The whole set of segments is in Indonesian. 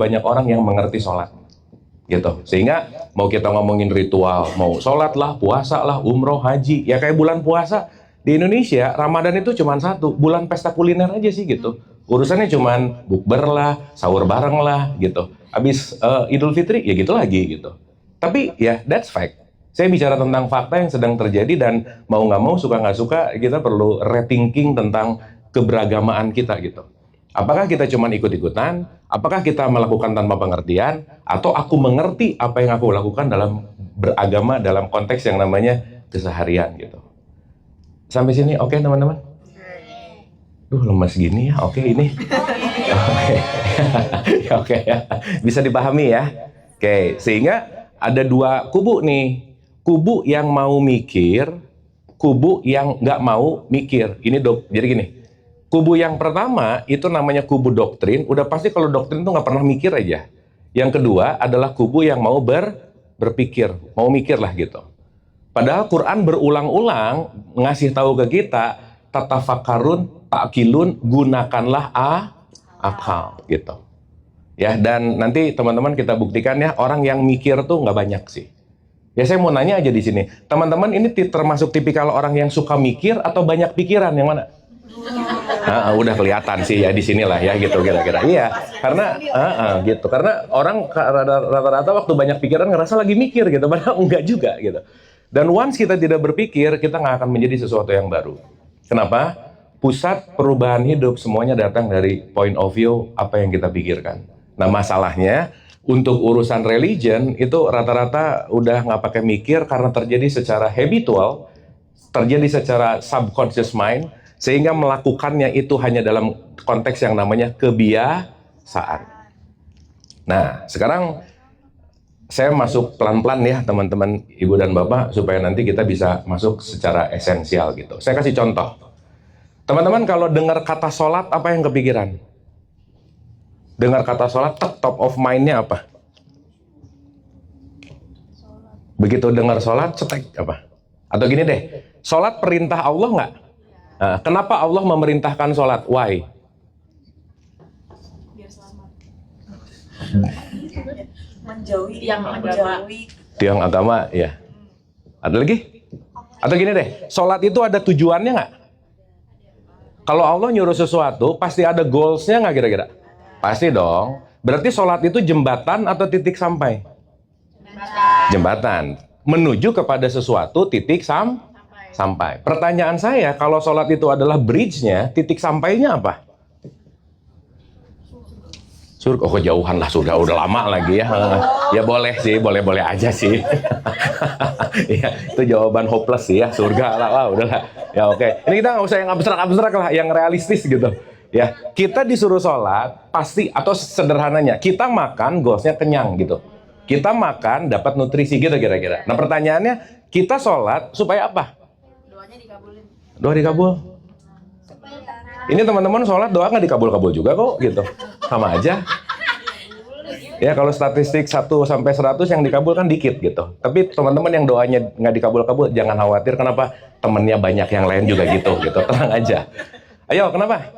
banyak orang yang mengerti sholat gitu. Sehingga mau kita ngomongin ritual, mau sholat lah, puasa lah, umroh, haji, ya kayak bulan puasa di Indonesia, Ramadan itu cuma satu, bulan pesta kuliner aja sih gitu. Urusannya cuman bukber lah, sahur bareng lah gitu. Habis Idul Fitri ya gitu lagi gitu. Tapi ya that's fact. Saya bicara tentang fakta yang sedang terjadi dan mau nggak mau, suka nggak suka, kita perlu rethinking tentang keberagamaan kita gitu. Apakah kita cuma ikut-ikutan? Apakah kita melakukan tanpa pengertian? Atau aku mengerti apa yang aku lakukan dalam beragama dalam konteks yang namanya keseharian gitu. Sampai sini oke teman-teman? Lemas gini ya, oke ini. Oke. Oke ya. Bisa dipahami ya. Oke, sehingga ada dua kubu nih. Kubu yang mau mikir, kubu yang nggak mau mikir. Ini jadi gini. Kubu yang pertama itu namanya kubu doktrin. Udah pasti kalau doktrin tuh nggak pernah mikir aja. Yang kedua adalah kubu yang mau berpikir, mau mikir lah gitu. Padahal Quran berulang-ulang ngasih tahu ke kita, tatafakkarun, ta'kilun, gunakanlah akal gitu. Ya, dan nanti teman-teman kita buktikan ya, orang yang mikir tuh nggak banyak sih. Ya saya mau nanya aja di sini, teman-teman ini termasuk tipikal orang yang suka mikir atau banyak pikiran, yang mana? Udah kelihatan sih ya di sinilah ya gitu kira-kira. Iya, karena gitu. Karena orang rata-rata waktu banyak pikiran ngerasa lagi mikir gitu, padahal enggak juga gitu. Dan once kita tidak berpikir, kita nggak akan menjadi sesuatu yang baru. Kenapa? Pusat perubahan hidup semuanya datang dari point of view apa yang kita pikirkan. Nah masalahnya, untuk urusan religion itu rata-rata udah nggak pakai mikir karena terjadi secara habitual, terjadi secara subconscious mind, sehingga melakukannya itu hanya dalam konteks yang namanya kebiasaan. Nah, sekarang saya masuk pelan-pelan ya teman-teman, ibu dan bapak, supaya nanti kita bisa masuk secara esensial gitu. Saya kasih contoh. Teman-teman kalau dengar kata sholat, apa yang kepikiran? Dengar kata sholat, top of mind-nya apa? Begitu dengar sholat, cetek apa? Atau gini deh, sholat perintah Allah nggak? Nah, kenapa Allah memerintahkan sholat? Why? Biar selamat. Menjauhi Tiang agama, ya. Ada lagi? Atau gini deh, sholat itu ada tujuannya nggak? Kalau Allah nyuruh sesuatu, pasti ada goals-nya nggak kira-kira? Pasti dong. Berarti sholat itu jembatan atau titik sampai? Jembatan. Menuju kepada sesuatu titik sampai. Pertanyaan saya, kalau sholat itu adalah bridge-nya, titik sampainya apa? Surga. Oh kejauhan lah, surga udah lama lagi ya. Ya boleh sih, boleh-boleh aja sih. Ya, itu jawaban hopeless sih ya, surga lah, wah udahlah. Ya oke. Ini kita nggak usah yang abstrak-abstrak lah, yang realistis gitu. Ya, kita disuruh sholat pasti, atau sederhananya kita makan goalsnya kenyang gitu. Kita makan dapat nutrisi gitu kira-kira. Nah pertanyaannya, kita sholat supaya apa? Doanya dikabulin. Doa dikabul. Ini teman-teman sholat doa nggak dikabul-kabul juga kok gitu. Sama aja. Ya kalau statistik 1 sampai 100 yang dikabul kan dikit gitu. Tapi teman-teman yang doanya nggak dikabul-kabul jangan khawatir, kenapa? Temennya banyak yang lain juga gitu. Tenang aja. Ayo kenapa?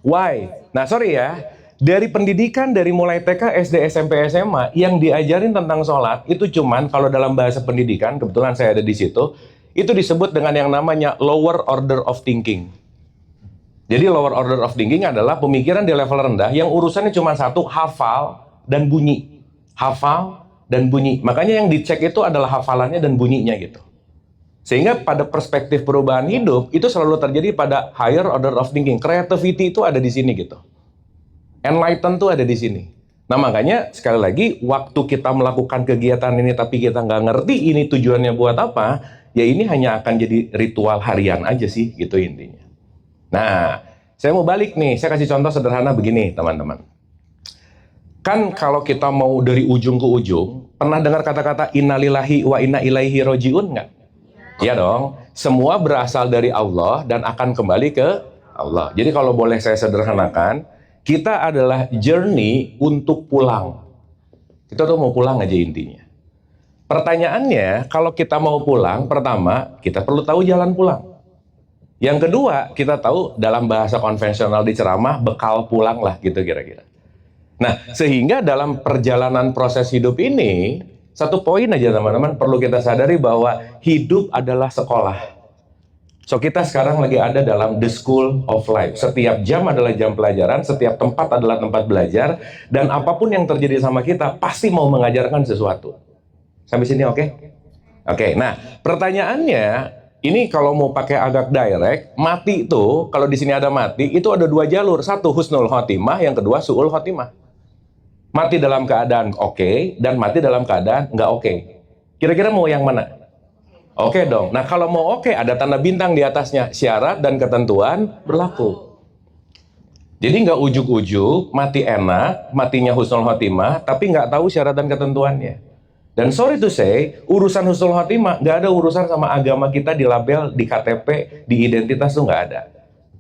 Why? Nah sorry ya, dari pendidikan dari mulai TK, SD, SMP, SMA yang diajarin tentang sholat itu cuman kalau dalam bahasa pendidikan, kebetulan saya ada di situ, itu disebut dengan yang namanya lower order of thinking. Jadi lower order of thinking adalah pemikiran di level rendah yang urusannya cuma satu, hafal dan bunyi. Hafal dan bunyi. Makanya yang dicek itu adalah hafalannya dan bunyinya gitu. Sehingga pada perspektif perubahan hidup itu selalu terjadi pada higher order of thinking. Creativity itu ada di sini gitu. Enlighten tuh ada di sini. Nah makanya sekali lagi waktu kita melakukan kegiatan ini tapi kita nggak ngerti ini tujuannya buat apa, ya ini hanya akan jadi ritual harian aja sih gitu intinya. Nah saya mau balik nih, saya kasih contoh sederhana begini teman-teman. Kan kalau kita mau dari ujung ke ujung, pernah dengar kata-kata innalillahi wa inna ilaihi rojiun nggak? Ya dong, semua berasal dari Allah dan akan kembali ke Allah. Jadi kalau boleh saya sederhanakan, kita adalah journey untuk pulang. Kita tuh mau pulang aja intinya. Pertanyaannya, kalau kita mau pulang, pertama, kita perlu tahu jalan pulang. Yang kedua, kita tahu dalam bahasa konvensional di ceramah, bekal pulang lah gitu kira-kira. Nah, sehingga dalam perjalanan proses hidup ini, satu poin aja teman-teman, perlu kita sadari bahwa hidup adalah sekolah. So, kita sekarang lagi ada dalam the school of life. Setiap jam adalah jam pelajaran, setiap tempat adalah tempat belajar, dan apapun yang terjadi sama kita, pasti mau mengajarkan sesuatu. Sampai sini oke? Oke, nah pertanyaannya, ini kalau mau pakai agak direct, mati itu, kalau di sini ada mati, itu ada dua jalur. Satu husnul khotimah, yang kedua su'ul khotimah. Mati dalam keadaan oke, dan mati dalam keadaan nggak oke. Kira-kira mau yang mana? Oke dong. Nah kalau mau oke, ada tanda bintang di atasnya. Syarat dan ketentuan berlaku. Jadi nggak ujuk-ujuk, mati enak, matinya husnul khotimah, tapi nggak tahu syarat dan ketentuannya. Dan sorry to say, urusan husnul khotimah nggak ada urusan sama agama kita di label, di KTP, di identitas tuh nggak ada.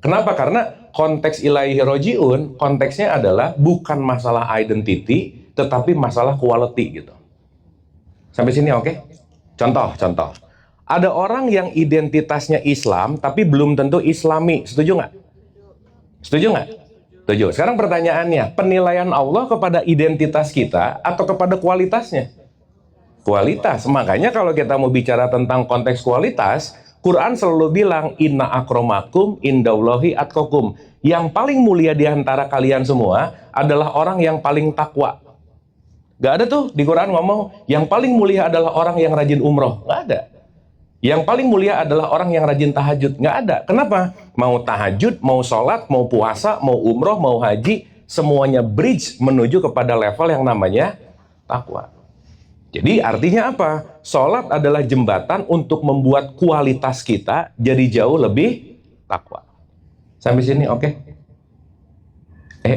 Kenapa? Karena konteks ilaihi rojiun, konteksnya adalah bukan masalah identity, tetapi masalah quality gitu. Sampai sini oke? Contoh. Ada orang yang identitasnya Islam, tapi belum tentu Islami. Setuju nggak? Setuju nggak? Setuju. Sekarang pertanyaannya, penilaian Allah kepada identitas kita atau kepada kualitasnya? Kualitas. Makanya kalau kita mau bicara tentang konteks kualitas, Quran selalu bilang, inna akromakum indallahi atqakum. Yang paling mulia di antara kalian semua adalah orang yang paling takwa. Gak ada tuh di Quran ngomong, yang paling mulia adalah orang yang rajin umroh. Gak ada. Yang paling mulia adalah orang yang rajin tahajud. Nggak ada. Kenapa? Mau tahajud, mau sholat, mau puasa, mau umroh, mau haji, semuanya bridge menuju kepada level yang namanya takwa. Jadi artinya apa? Sholat adalah jembatan untuk membuat kualitas kita jadi jauh lebih takwa. Sampai sini oke?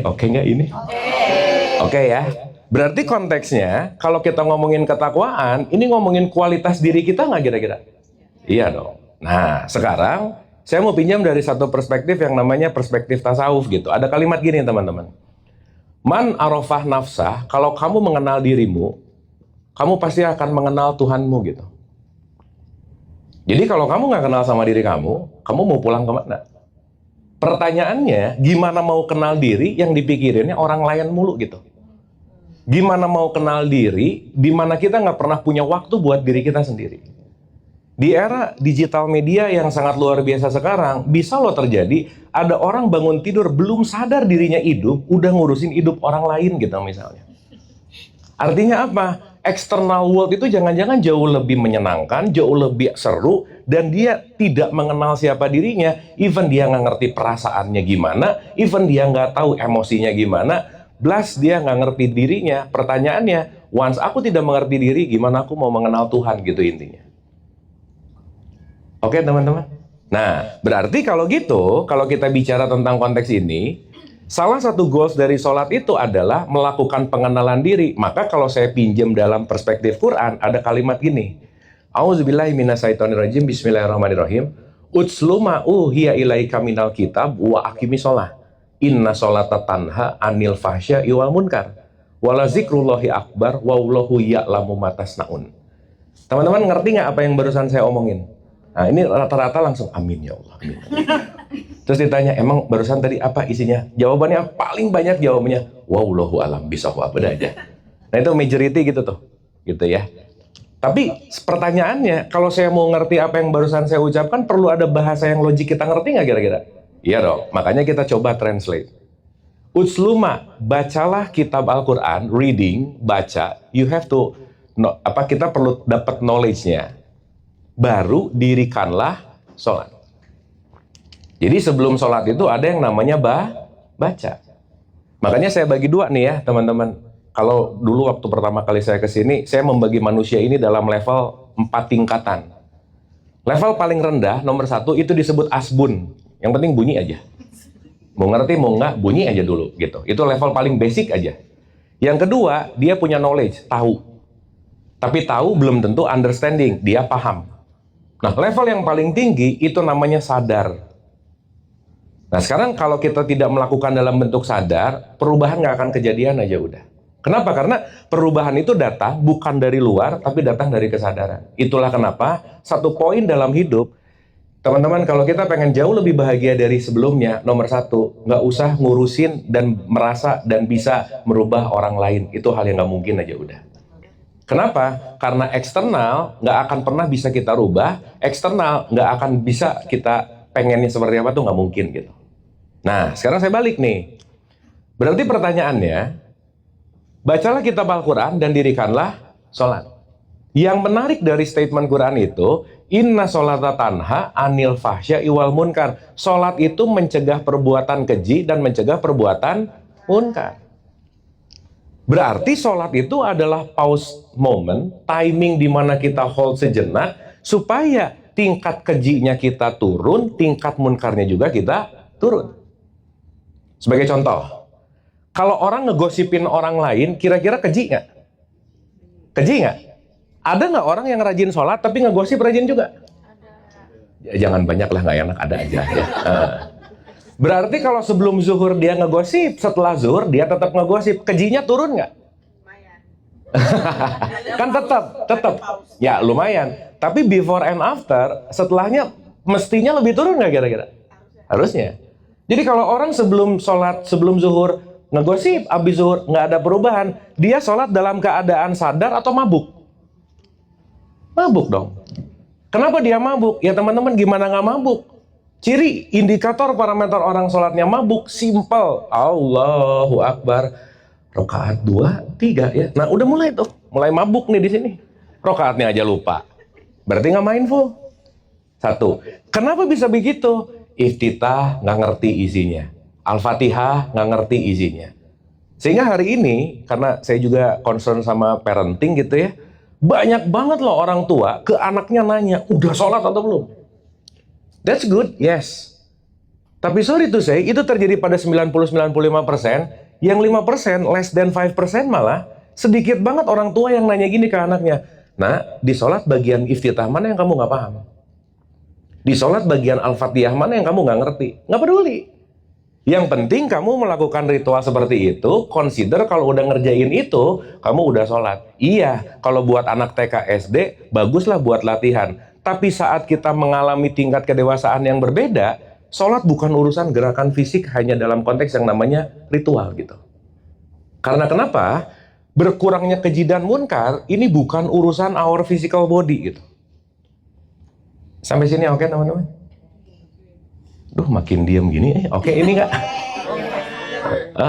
Oke nggak ini? Oke ya. Berarti konteksnya, kalau kita ngomongin ketakwaan, ini ngomongin kualitas diri kita nggak kira-kira? Iya dong. Nah, sekarang saya mau pinjam dari satu perspektif yang namanya perspektif tasawuf gitu. Ada kalimat gini teman-teman. Man arafah nafsah, kalau kamu mengenal dirimu, kamu pasti akan mengenal Tuhanmu gitu. Jadi kalau kamu nggak kenal sama diri kamu mau pulang kemana? Pertanyaannya, gimana mau kenal diri yang dipikirinnya orang lain mulu gitu? Gimana mau kenal diri, di mana kita nggak pernah punya waktu buat diri kita sendiri? Di era digital media yang sangat luar biasa sekarang, bisa loh terjadi, ada orang bangun tidur belum sadar dirinya hidup, udah ngurusin hidup orang lain gitu misalnya. Artinya apa? External world itu jangan-jangan jauh lebih menyenangkan, jauh lebih seru, dan dia tidak mengenal siapa dirinya, even dia nggak ngerti perasaannya gimana, even dia nggak tahu emosinya gimana, plus dia nggak ngerti dirinya. Pertanyaannya, once aku tidak mengerti diri, gimana aku mau mengenal Tuhan gitu intinya. Oke teman-teman. Nah, berarti kalau gitu, kalau kita bicara tentang konteks ini, salah satu goals dari sholat itu adalah melakukan pengenalan diri. Maka kalau saya pinjam dalam perspektif Quran, ada kalimat gini. A'udzubillahi minasyaitonirrajim, bismillahirrahmanirrahim. Utslu ma uhiya ilaika minal kitab wa aqimi sholah. Inna sholata tanha anil fahsya'i wal munkar. Wala zikrullahi akbar wallahu ya'lamu ma tasnaun. Teman-teman ngerti nggak apa yang barusan saya omongin? Nah ini rata-rata langsung amin ya Allah. Amin. Terus ditanya emang barusan tadi apa isinya? Jawabannya paling banyak jawabannya wallahu alam bisawab aja. Nah itu majority gitu tuh, gitu ya. Tapi pertanyaannya kalau saya mau ngerti apa yang barusan saya ucapkan perlu ada bahasa yang logik kita ngerti nggak kira-kira? Iya dong. Makanya kita coba translate. Utsluma, bacalah kitab Al-Quran, reading, baca. You have to kita perlu dapat knowledge-nya. Baru dirikanlah sholat. Jadi sebelum sholat itu ada yang namanya baca. Makanya saya bagi dua nih ya teman-teman. Kalau dulu waktu pertama kali saya kesini, saya membagi manusia ini dalam level 4 tingkatan. Level paling rendah, nomor 1, itu disebut asbun. Yang penting bunyi aja. Mau ngerti, mau nggak, bunyi aja dulu. Gitu. Itu level paling basic aja. Yang kedua, dia punya knowledge, tahu. Tapi tahu belum tentu understanding, dia paham. Nah, level yang paling tinggi itu namanya sadar. Nah, sekarang kalau kita tidak melakukan dalam bentuk sadar, perubahan nggak akan kejadian aja udah. Kenapa? Karena perubahan itu datang bukan dari luar, tapi datang dari kesadaran. Itulah kenapa satu poin dalam hidup, Teman-teman, kalau kita pengen jauh lebih bahagia dari sebelumnya, nomor satu, nggak usah ngurusin dan merasa dan bisa merubah orang lain. Itu hal yang nggak mungkin aja udah. Kenapa? Karena eksternal nggak akan pernah bisa kita rubah, eksternal nggak akan bisa kita pengennya seperti apa tuh nggak mungkin gitu. Nah, sekarang saya balik nih. Berarti pertanyaannya, bacalah kitab Al-Quran dan dirikanlah sholat. Yang menarik dari statement Quran itu, inna sholata tanha anil fahsya iwal munkar. Sholat itu mencegah perbuatan keji dan mencegah perbuatan munkar. Berarti sholat itu adalah pause moment, timing di mana kita hold sejenak, supaya tingkat kejinya kita turun, tingkat munkarnya juga kita turun. Sebagai contoh, kalau orang ngegosipin orang lain, kira-kira keji nggak? Keji nggak? Ada nggak orang yang rajin sholat tapi ngegosip rajin juga? Ya, jangan banyak lah, nggak enak, ada aja. Ya. Berarti kalau sebelum zuhur dia ngegosip, setelah zuhur dia tetap ngegosip, kejinya turun nggak? Kan tetap. Ya lumayan. Tapi before and after, setelahnya mestinya lebih turun nggak kira-kira? Harusnya. Jadi kalau orang sebelum sholat, sebelum zuhur ngegosip, abis zuhur nggak ada perubahan, dia sholat dalam keadaan sadar atau mabuk? Mabuk dong. Kenapa dia mabuk? Ya teman-teman, gimana nggak mabuk? Ciri, indikator, parameter orang sholatnya mabuk, simple. Allahu Akbar. Rakaat 2, 3 ya. Nah udah mulai tuh, mulai mabuk nih di sini. Rakaatnya aja lupa. Berarti nggak mindful. Satu. Kenapa bisa begitu? Iftitah nggak ngerti isinya. Al-Fatihah nggak ngerti isinya. Sehingga hari ini, karena saya juga concern sama parenting gitu ya, banyak banget loh orang tua ke anaknya nanya, udah sholat atau belum? That's good, yes. Tapi sorry to say, itu terjadi pada 90-95%, yang 5%, less than 5% malah, sedikit banget orang tua yang nanya gini ke anaknya, nah, di sholat bagian iftitah mana yang kamu nggak paham? Di sholat bagian Al-Fatihah mana yang kamu nggak ngerti? Nggak peduli. Yang penting kamu melakukan ritual seperti itu, consider kalau udah ngerjain itu, kamu udah sholat. Iya, kalau buat anak TK SD, baguslah buat latihan. Tapi saat kita mengalami tingkat kedewasaan yang berbeda, sholat bukan urusan gerakan fisik hanya dalam konteks yang namanya ritual gitu. Karena kenapa? Berkurangnya keji dan munkar, ini bukan urusan our physical body gitu. Sampai sini oke teman-teman? Duh, makin diem gini. Oke, ini nggak?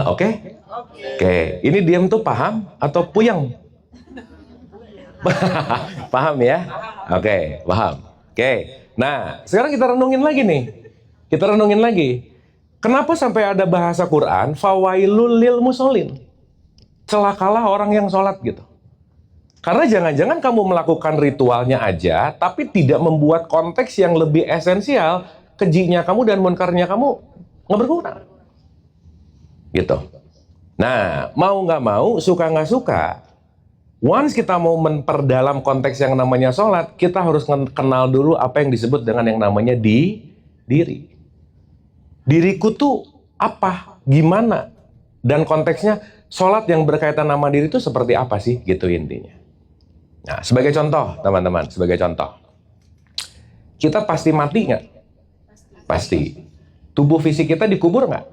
Oke? Oke, ini diem tuh paham atau puyeng? Paham ya? Oke, paham. Oke, nah sekarang kita renungin lagi nih. Kita renungin lagi. Kenapa sampai ada bahasa Quran, fawailul lil musholin? Celakalah orang yang sholat gitu. Karena jangan-jangan kamu melakukan ritualnya aja, tapi tidak membuat konteks yang lebih esensial, kejinya kamu dan munkarnya kamu nggak berkurang. Gitu. Nah, mau nggak mau, suka nggak suka, once kita mau memperdalam konteks yang namanya sholat, kita harus kenal dulu apa yang disebut dengan yang namanya diri. Diriku tuh apa? Gimana? Dan konteksnya, sholat yang berkaitan nama diri itu seperti apa sih? Gitu intinya. Nah, sebagai contoh, teman-teman, sebagai contoh. Kita pasti mati nggak? Pasti. Tubuh fisik kita dikubur nggak?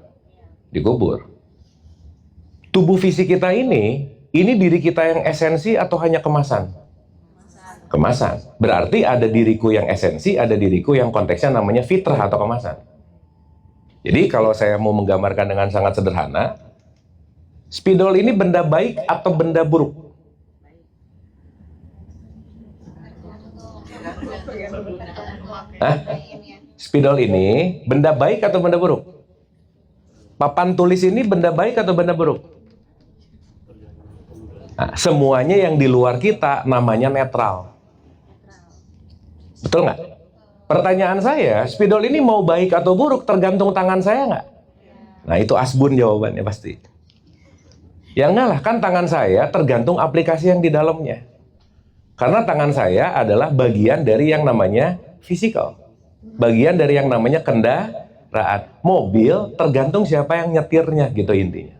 Dikubur. Tubuh fisik kita ini diri kita yang esensi atau hanya kemasan? Kemasan. Berarti ada diriku yang esensi, ada diriku yang konteksnya namanya fitrah atau kemasan. Jadi kalau saya mau menggambarkan dengan sangat sederhana, spidol ini benda baik atau benda buruk? Hah? Spidol ini benda baik atau benda buruk? Papan tulis ini benda baik atau benda buruk? Nah, semuanya yang di luar kita namanya netral. Betul nggak? Pertanyaan saya, spidol ini mau baik atau buruk tergantung tangan saya nggak? Nah itu asbun jawabannya pasti. Ya enggak lah, kan tangan saya tergantung aplikasi yang di dalamnya. Karena tangan saya adalah bagian dari yang namanya physical. Bagian dari yang namanya kendaraan. Mobil tergantung siapa yang nyetirnya gitu intinya.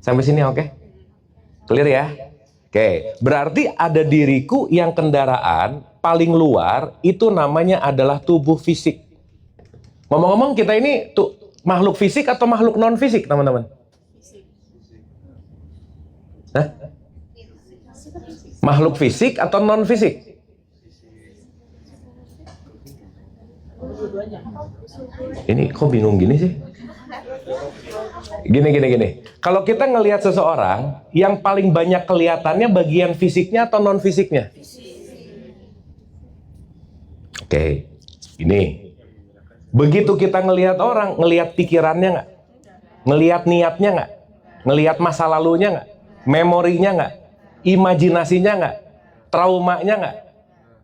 Sampai sini oke? Clear ya? Oke, berarti ada diriku yang kendaraan, paling luar itu namanya adalah tubuh fisik. Ngomong-ngomong, kita ini tuh makhluk fisik atau makhluk non fisik, teman-teman? Hah? Makhluk fisik atau non fisik? Ini kok bingung gini sih? Gini. Kalau kita ngelihat seseorang, yang paling banyak kelihatannya bagian fisiknya atau non fisiknya? Oke, ini. Begitu kita ngelihat orang, ngelihat pikirannya nggak? Ngelihat niatnya nggak? Ngelihat masa lalunya nggak? Memorinya nggak? Imajinasinya nggak? Traumanya nggak?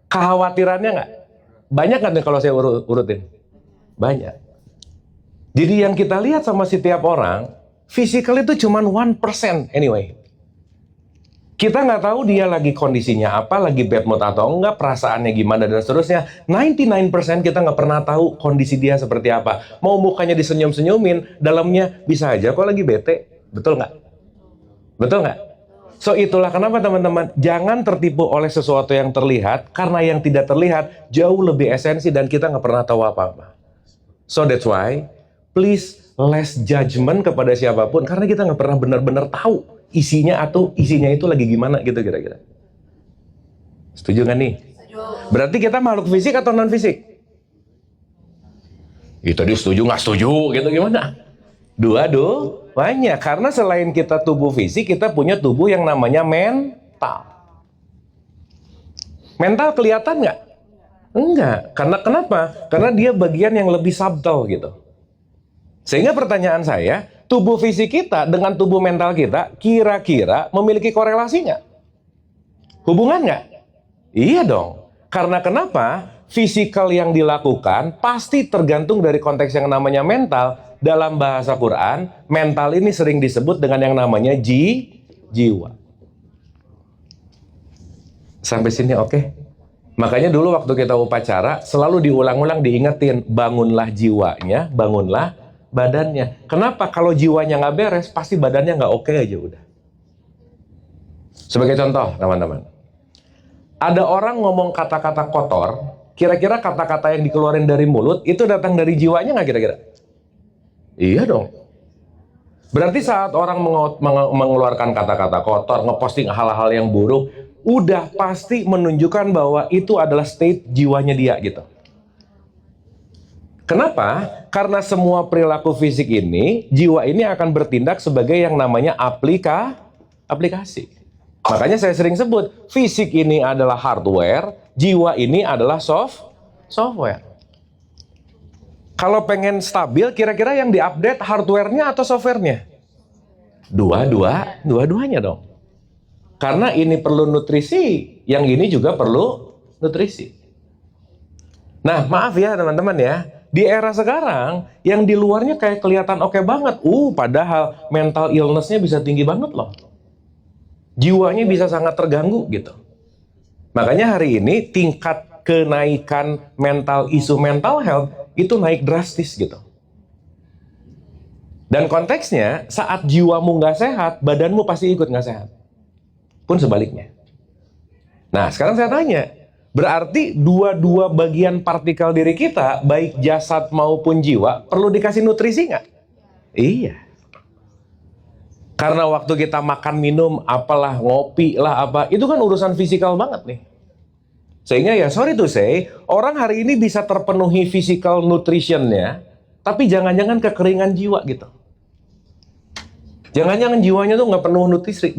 Kekhawatirannya nggak? Banyak kan kalau saya urutin? Banyak. Jadi yang kita lihat sama setiap orang, fisikal itu cuma 1% anyway. Kita nggak tahu dia lagi kondisinya apa, lagi bad mood atau enggak, perasaannya gimana dan seterusnya. 99% kita nggak pernah tahu kondisi dia seperti apa. Mau mukanya disenyum-senyumin, dalamnya bisa aja kok lagi bete. Betul nggak? Betul nggak? So itulah kenapa teman-teman, jangan tertipu oleh sesuatu yang terlihat, karena yang tidak terlihat jauh lebih esensi dan kita nggak pernah tahu apa-apa. So that's why, please less judgment kepada siapapun, karena kita nggak pernah benar-benar tahu isinya atau isinya itu lagi gimana gitu kira-kira. Setuju nggak nih? Berarti kita makhluk fisik atau non fisik? Itu dia setuju nggak setuju gitu gimana? Dua-duanya, karena selain kita tubuh fisik, kita punya tubuh yang namanya mental. Mental kelihatan nggak? Enggak. Karena kenapa? Karena dia bagian yang lebih subtle gitu. Sehingga pertanyaan saya, tubuh fisik kita dengan tubuh mental kita kira-kira memiliki korelasi nggak? Hubungan nggak? Iya dong. Karena kenapa? Fisikal yang dilakukan pasti tergantung dari konteks yang namanya mental. Dalam bahasa Quran, mental ini sering disebut dengan yang namanya jiwa. Sampai sini oke? Makanya dulu waktu kita upacara, selalu diulang-ulang diingetin, bangunlah jiwanya, bangunlah badannya. Kenapa? Kalau jiwanya nggak beres, pasti badannya nggak oke aja udah. Sebagai contoh, teman-teman. Ada orang ngomong kata-kata kotor, kira-kira kata-kata yang dikeluarin dari mulut, itu datang dari jiwanya nggak kira-kira? Iya dong. Berarti saat orang mengeluarkan kata-kata kotor, ngeposting hal-hal yang buruk, udah pasti menunjukkan bahwa itu adalah state jiwanya dia gitu. Kenapa? Karena semua perilaku fisik ini, jiwa ini akan bertindak sebagai yang namanya aplikasi. Makanya saya sering sebut, fisik ini adalah hardware, jiwa ini adalah software. Kalau pengen stabil, kira-kira yang diupdate hardware-nya atau software-nya? Dua-duanya dong. Karena ini perlu nutrisi, yang ini juga perlu nutrisi. Nah, maaf ya teman-teman ya, di era sekarang, yang di luarnya kayak kelihatan oke banget. Padahal mental illness-nya bisa tinggi banget loh. Jiwanya bisa sangat terganggu gitu. Makanya hari ini tingkat kenaikan isu mental health itu naik drastis gitu. Dan konteksnya, saat jiwamu nggak sehat, badanmu pasti ikut nggak sehat. Pun sebaliknya. Nah, sekarang saya tanya, berarti dua bagian partikel diri kita, baik jasad maupun jiwa, perlu dikasih nutrisi nggak? Iya. Karena waktu kita makan, minum, apalah, ngopi lah, apa, itu kan urusan fisikal banget nih. Sehingga ya sorry to say, orang hari ini bisa terpenuhi physical nutritionnya, tapi jangan-jangan kekeringan jiwa gitu. Jangan-jangan jiwanya tuh nggak penuh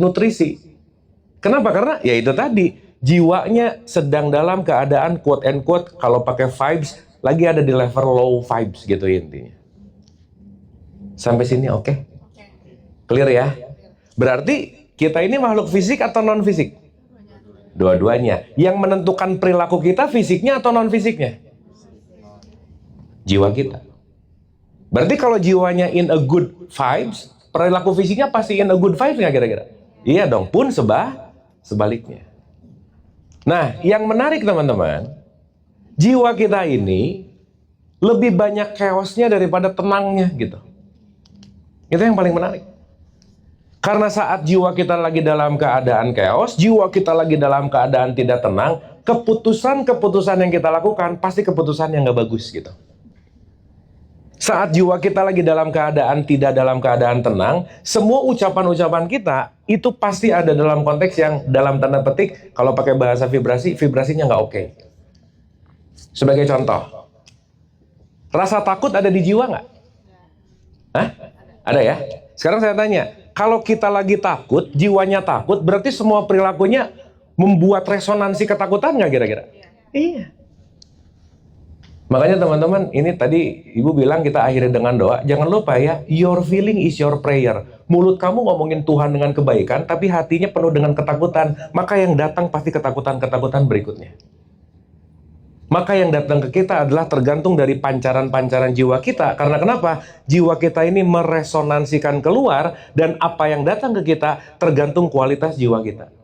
nutrisi. Kenapa? Karena ya itu tadi, jiwanya sedang dalam keadaan quote and quote, kalau pakai vibes, lagi ada di level low vibes gitu intinya. Sampai sini oke? Clear ya? Berarti kita ini makhluk fisik atau non fisik? Dua-duanya. Yang menentukan perilaku kita fisiknya atau non fisiknya? Jiwa kita. Berarti kalau jiwanya in a good vibes, perilaku fisiknya pasti in a good vibes nggak kira-kira? Iya dong, pun sebaliknya. Nah, yang menarik teman-teman, jiwa kita ini lebih banyak chaosnya daripada tenangnya gitu. Itu yang paling menarik. Karena saat jiwa kita lagi dalam keadaan chaos, jiwa kita lagi dalam keadaan tidak tenang, keputusan-keputusan yang kita lakukan pasti keputusan yang nggak bagus gitu. Saat jiwa kita lagi dalam keadaan tidak dalam keadaan tenang, semua ucapan-ucapan kita itu pasti ada dalam konteks yang dalam tanda petik, kalau pakai bahasa vibrasi, vibrasinya nggak oke. Sebagai contoh, rasa takut ada di jiwa nggak? Hah? Ada ya? Sekarang saya tanya, kalau kita lagi takut, jiwanya takut, berarti semua perilakunya membuat resonansi ketakutan nggak kira-kira? Iya. Makanya teman-teman, ini tadi Ibu bilang kita akhiri dengan doa. Jangan lupa ya, your feeling is your prayer. Mulut kamu ngomongin Tuhan dengan kebaikan, tapi hatinya penuh dengan ketakutan. Maka yang datang pasti ketakutan-ketakutan berikutnya. Maka yang datang ke kita adalah tergantung dari pancaran-pancaran jiwa kita. Karena kenapa? Jiwa kita ini meresonansikan keluar, dan apa yang datang ke kita tergantung kualitas jiwa kita.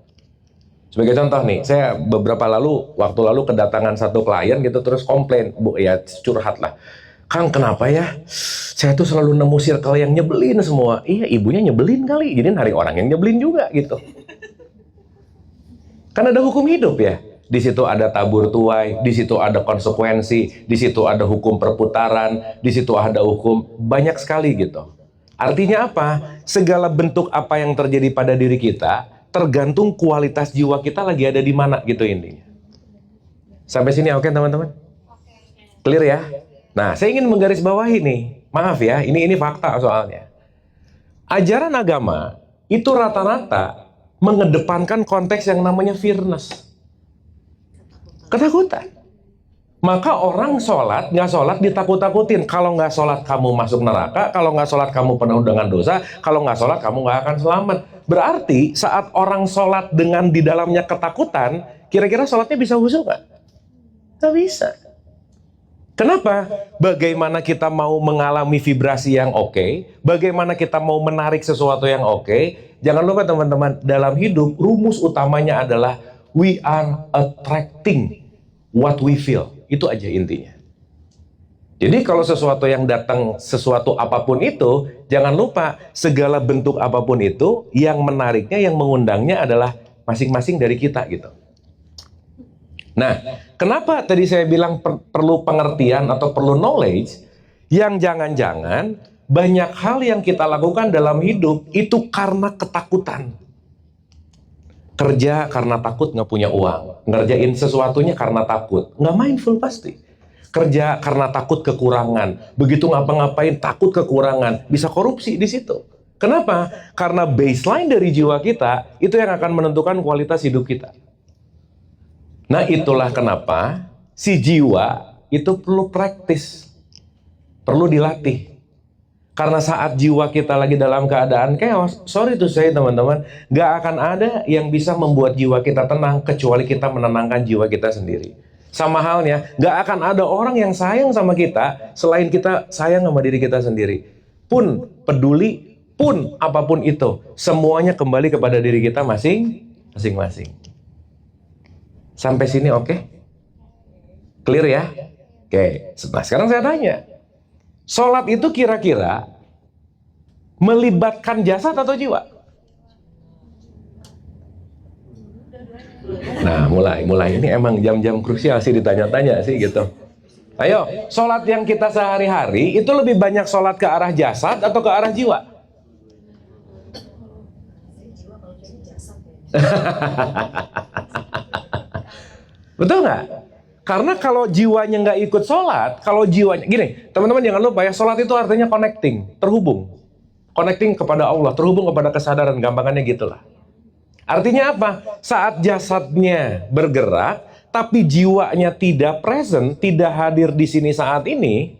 Sebagai contoh nih, saya waktu lalu kedatangan satu klien gitu, terus komplain, Bu, ya curhat lah. Kang, kenapa ya? Saya tuh selalu nemu circle yang nyebelin semua. Iya, ibunya nyebelin kali, jadi narik orang yang nyebelin juga gitu. Kan ada hukum hidup ya. Di situ ada tabur tuai, di situ ada konsekuensi, di situ ada hukum perputaran, di situ ada hukum banyak sekali gitu. Artinya apa? Segala bentuk apa yang terjadi pada diri kita tergantung kualitas jiwa kita lagi ada di mana gitu intinya. Sampai sini oke teman-teman? Clear ya? Nah, saya ingin menggarisbawahi nih. Maaf ya, ini fakta soalnya. Ajaran agama itu rata-rata mengedepankan konteks yang namanya fearness. Ketakutan. Maka orang sholat, nggak sholat ditakut-takutin. Kalau nggak sholat kamu masuk neraka, kalau nggak sholat kamu penuh dengan dosa, kalau nggak sholat kamu nggak akan selamat. Berarti saat orang sholat dengan di dalamnya ketakutan, kira-kira sholatnya bisa khusyuk nggak? Nggak bisa. Kenapa? Bagaimana kita mau mengalami vibrasi yang oke, bagaimana kita mau menarik sesuatu yang oke. Jangan lupa teman-teman, dalam hidup rumus utamanya adalah we are attracting what we feel. Itu aja intinya. Jadi kalau sesuatu yang datang, sesuatu apapun itu, jangan lupa segala bentuk apapun itu, yang menariknya, yang mengundangnya adalah masing-masing dari kita gitu. Nah, kenapa tadi saya bilang perlu pengertian atau perlu knowledge, yang jangan-jangan banyak hal yang kita lakukan dalam hidup itu karena ketakutan. Kerja karena takut nggak punya uang. Ngerjain sesuatunya karena takut. Nggak mindful pasti. Kerja karena takut kekurangan. Begitu ngapa-ngapain takut kekurangan. Bisa korupsi di situ. Kenapa? Karena baseline dari jiwa kita itu yang akan menentukan kualitas hidup kita. Nah, itulah kenapa si jiwa itu perlu praktis. Perlu dilatih. Karena saat jiwa kita lagi dalam keadaan chaos, sorry to say teman-teman, gak akan ada yang bisa membuat jiwa kita tenang kecuali kita menenangkan jiwa kita sendiri. Sama halnya, gak akan ada orang yang sayang sama kita selain kita sayang sama diri kita sendiri. Pun peduli, pun apapun itu, semuanya kembali kepada diri kita masing-masing. Sampai sini oke? Clear ya? Oke, nah sekarang saya tanya. Sholat itu kira-kira melibatkan jasad atau jiwa? Nah, mulai ini emang jam-jam krusial sih ditanya-tanya sih gitu. Ayo, sholat yang kita sehari-hari itu lebih banyak sholat ke arah jasad atau ke arah jiwa? Betul nggak? Karena kalau jiwanya nggak ikut sholat, kalau jiwanya, gini, teman-teman jangan lupa ya, sholat itu artinya connecting, terhubung. Connecting kepada Allah, terhubung kepada kesadaran, gampangannya gitulah. Artinya apa? Saat jasadnya bergerak, tapi jiwanya tidak present, tidak hadir di sini saat ini,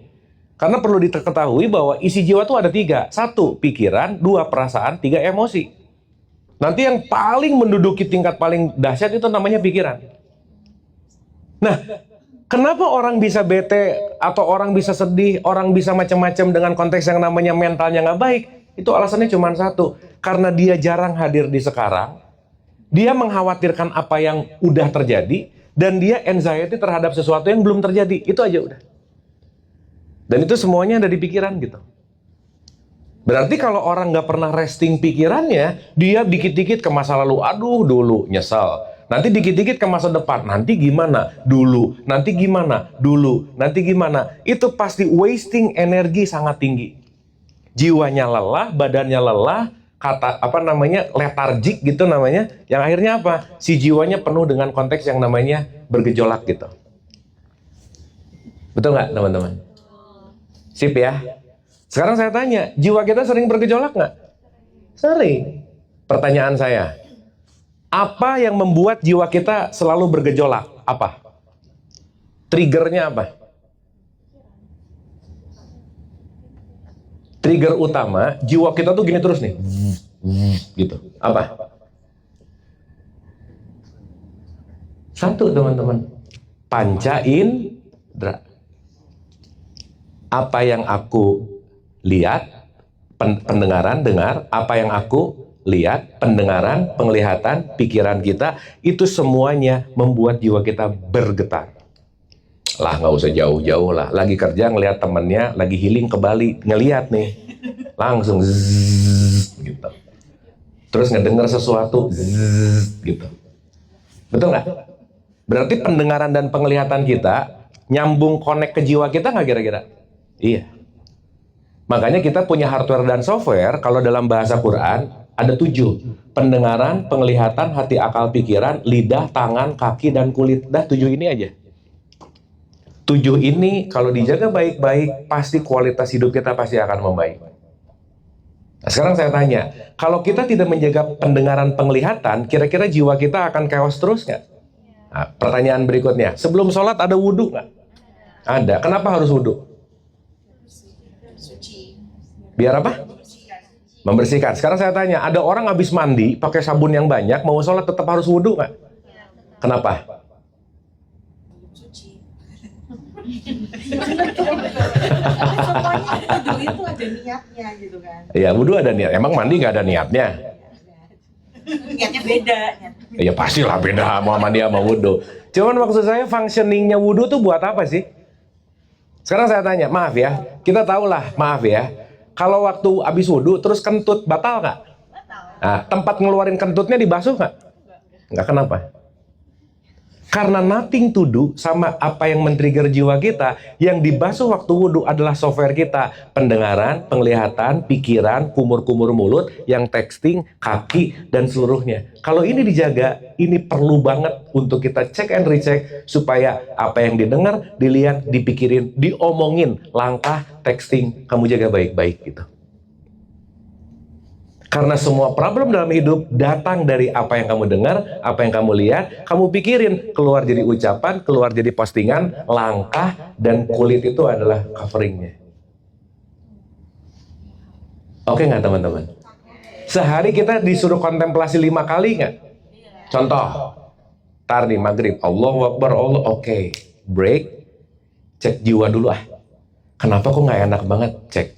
karena perlu diketahui bahwa isi jiwa itu ada 3. 1, pikiran, 2, perasaan, 3, emosi. Nanti yang paling menduduki tingkat paling dahsyat itu namanya pikiran. Nah, kenapa orang bisa bete atau orang bisa sedih, orang bisa macam-macam dengan konteks yang namanya mentalnya nggak baik? Itu alasannya cuma satu, karena dia jarang hadir di sekarang, dia mengkhawatirkan apa yang udah terjadi, dan dia anxiety terhadap sesuatu yang belum terjadi. Itu aja udah. Dan itu semuanya ada di pikiran gitu. Berarti kalau orang nggak pernah resting pikirannya, dia dikit-dikit ke masa lalu, aduh dulu nyesal. Nanti dikit-dikit ke masa depan, nanti gimana? Dulu, nanti gimana? Dulu, nanti gimana? Itu pasti wasting energi sangat tinggi. Jiwanya lelah, badannya lelah, letargik gitu namanya. Yang akhirnya apa? Si jiwanya penuh dengan konteks yang namanya bergejolak gitu. Betul nggak teman-teman? Sip ya. Sekarang saya tanya, jiwa kita sering bergejolak nggak? Sering. Pertanyaan saya, apa yang membuat jiwa kita selalu bergejolak? Apa? Triggernya apa? Trigger utama, jiwa kita tuh gini terus nih. Gitu. Apa? Satu teman-teman. Panca indera. Apa yang aku lihat, pendengaran, dengar. Apa yang aku lihat, pendengaran, penglihatan, pikiran kita, itu semuanya membuat jiwa kita bergetar. Lah nggak usah jauh-jauh lah. Lagi kerja ngelihat temennya, lagi healing ke Bali, ngelihat nih, langsung zzz, gitu. Terus ngedenger sesuatu, zzz, gitu. Betul nggak? Berarti pendengaran dan penglihatan kita nyambung connect ke jiwa kita nggak kira-kira? Iya. Makanya kita punya hardware dan software. Kalau dalam bahasa Quran ada 7. Pendengaran, penglihatan, hati, akal, pikiran, lidah, tangan, kaki, dan kulit. Dah 7 ini aja. 7 ini kalau dijaga baik-baik, pasti kualitas hidup kita pasti akan membaik. Nah, sekarang saya tanya, kalau kita tidak menjaga pendengaran, penglihatan, kira-kira jiwa kita akan chaos terus nggak? Nah, pertanyaan berikutnya, sebelum sholat ada wudhu nggak? Ada. Kenapa harus wudhu? Biar apa? Membersihkan. Sekarang saya tanya, ada orang habis mandi pakai sabun yang banyak, mau sholat tetap harus wudhu nggak? Kenapa? Wudhu itu ada niatnya gitu kan. Ya wudhu ada niat. Emang mandi nggak ada niatnya? Niatnya beda. Ya pastilah beda sama mandi sama wudhu. Cuman maksud saya functioningnya wudhu tuh buat apa sih? Sekarang saya tanya, maaf ya, kita tahulah, maaf ya, kalau waktu habis wudhu terus kentut, batal nggak? Batal. Nah, tempat ngeluarin kentutnya dibasuh nggak? Nggak, kenapa? Karena nothing to do sama apa yang men-trigger jiwa kita, yang dibasuh waktu wudhu adalah software kita. Pendengaran, penglihatan, pikiran, kumur-kumur mulut, yang texting, kaki, dan seluruhnya. Kalau ini dijaga, ini perlu banget untuk kita cek and recheck, supaya apa yang didengar, dilihat, dipikirin, diomongin, langkah, texting, kamu jaga baik-baik gitu. Karena semua problem dalam hidup datang dari apa yang kamu dengar, apa yang kamu lihat, kamu pikirin, keluar jadi ucapan, keluar jadi postingan, langkah, dan kulit itu adalah coveringnya. Oke nggak teman-teman? Sehari kita disuruh kontemplasi 5 kali nggak? Contoh, tar nih maghrib, Allahu Akbar, Allah, oke. Break, cek jiwa dulu ah. Kenapa kok nggak enak banget? Cek.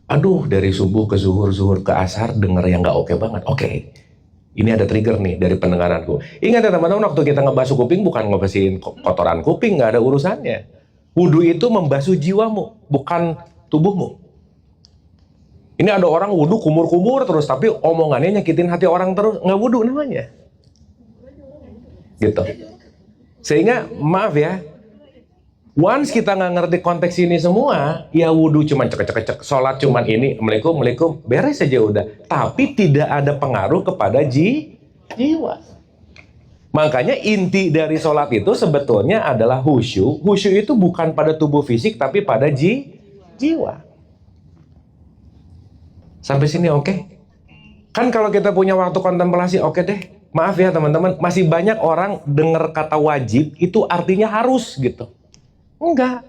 Aduh, dari subuh ke zuhur, zuhur ke asar, denger yang nggak oke banget. Oke, ini ada trigger nih dari pendengaranku. Ingat ya teman-teman, waktu kita ngebasuh kuping bukan ngebersihin kotoran kuping, nggak ada urusannya. Wudhu itu membasuh jiwamu, bukan tubuhmu. Ini ada orang wudhu kumur-kumur terus, tapi omongannya nyakitin hati orang terus, nggak wudhu namanya. Gitu. Sehingga, maaf ya, once kita nggak ngerti konteks ini semua, ya wudhu cuman cek-cek-cek, sholat cuman ini, Assalamualaikum, beres aja udah. Tapi tidak ada pengaruh kepada jiwa. Makanya inti dari sholat itu sebetulnya adalah khusyuk. Khusyuk itu bukan pada tubuh fisik, tapi pada jiwa. Sampai sini oke? Kan kalau kita punya waktu kontemplasi, oke deh. Maaf ya teman-teman, masih banyak orang dengar kata wajib, itu artinya harus gitu. Enggak.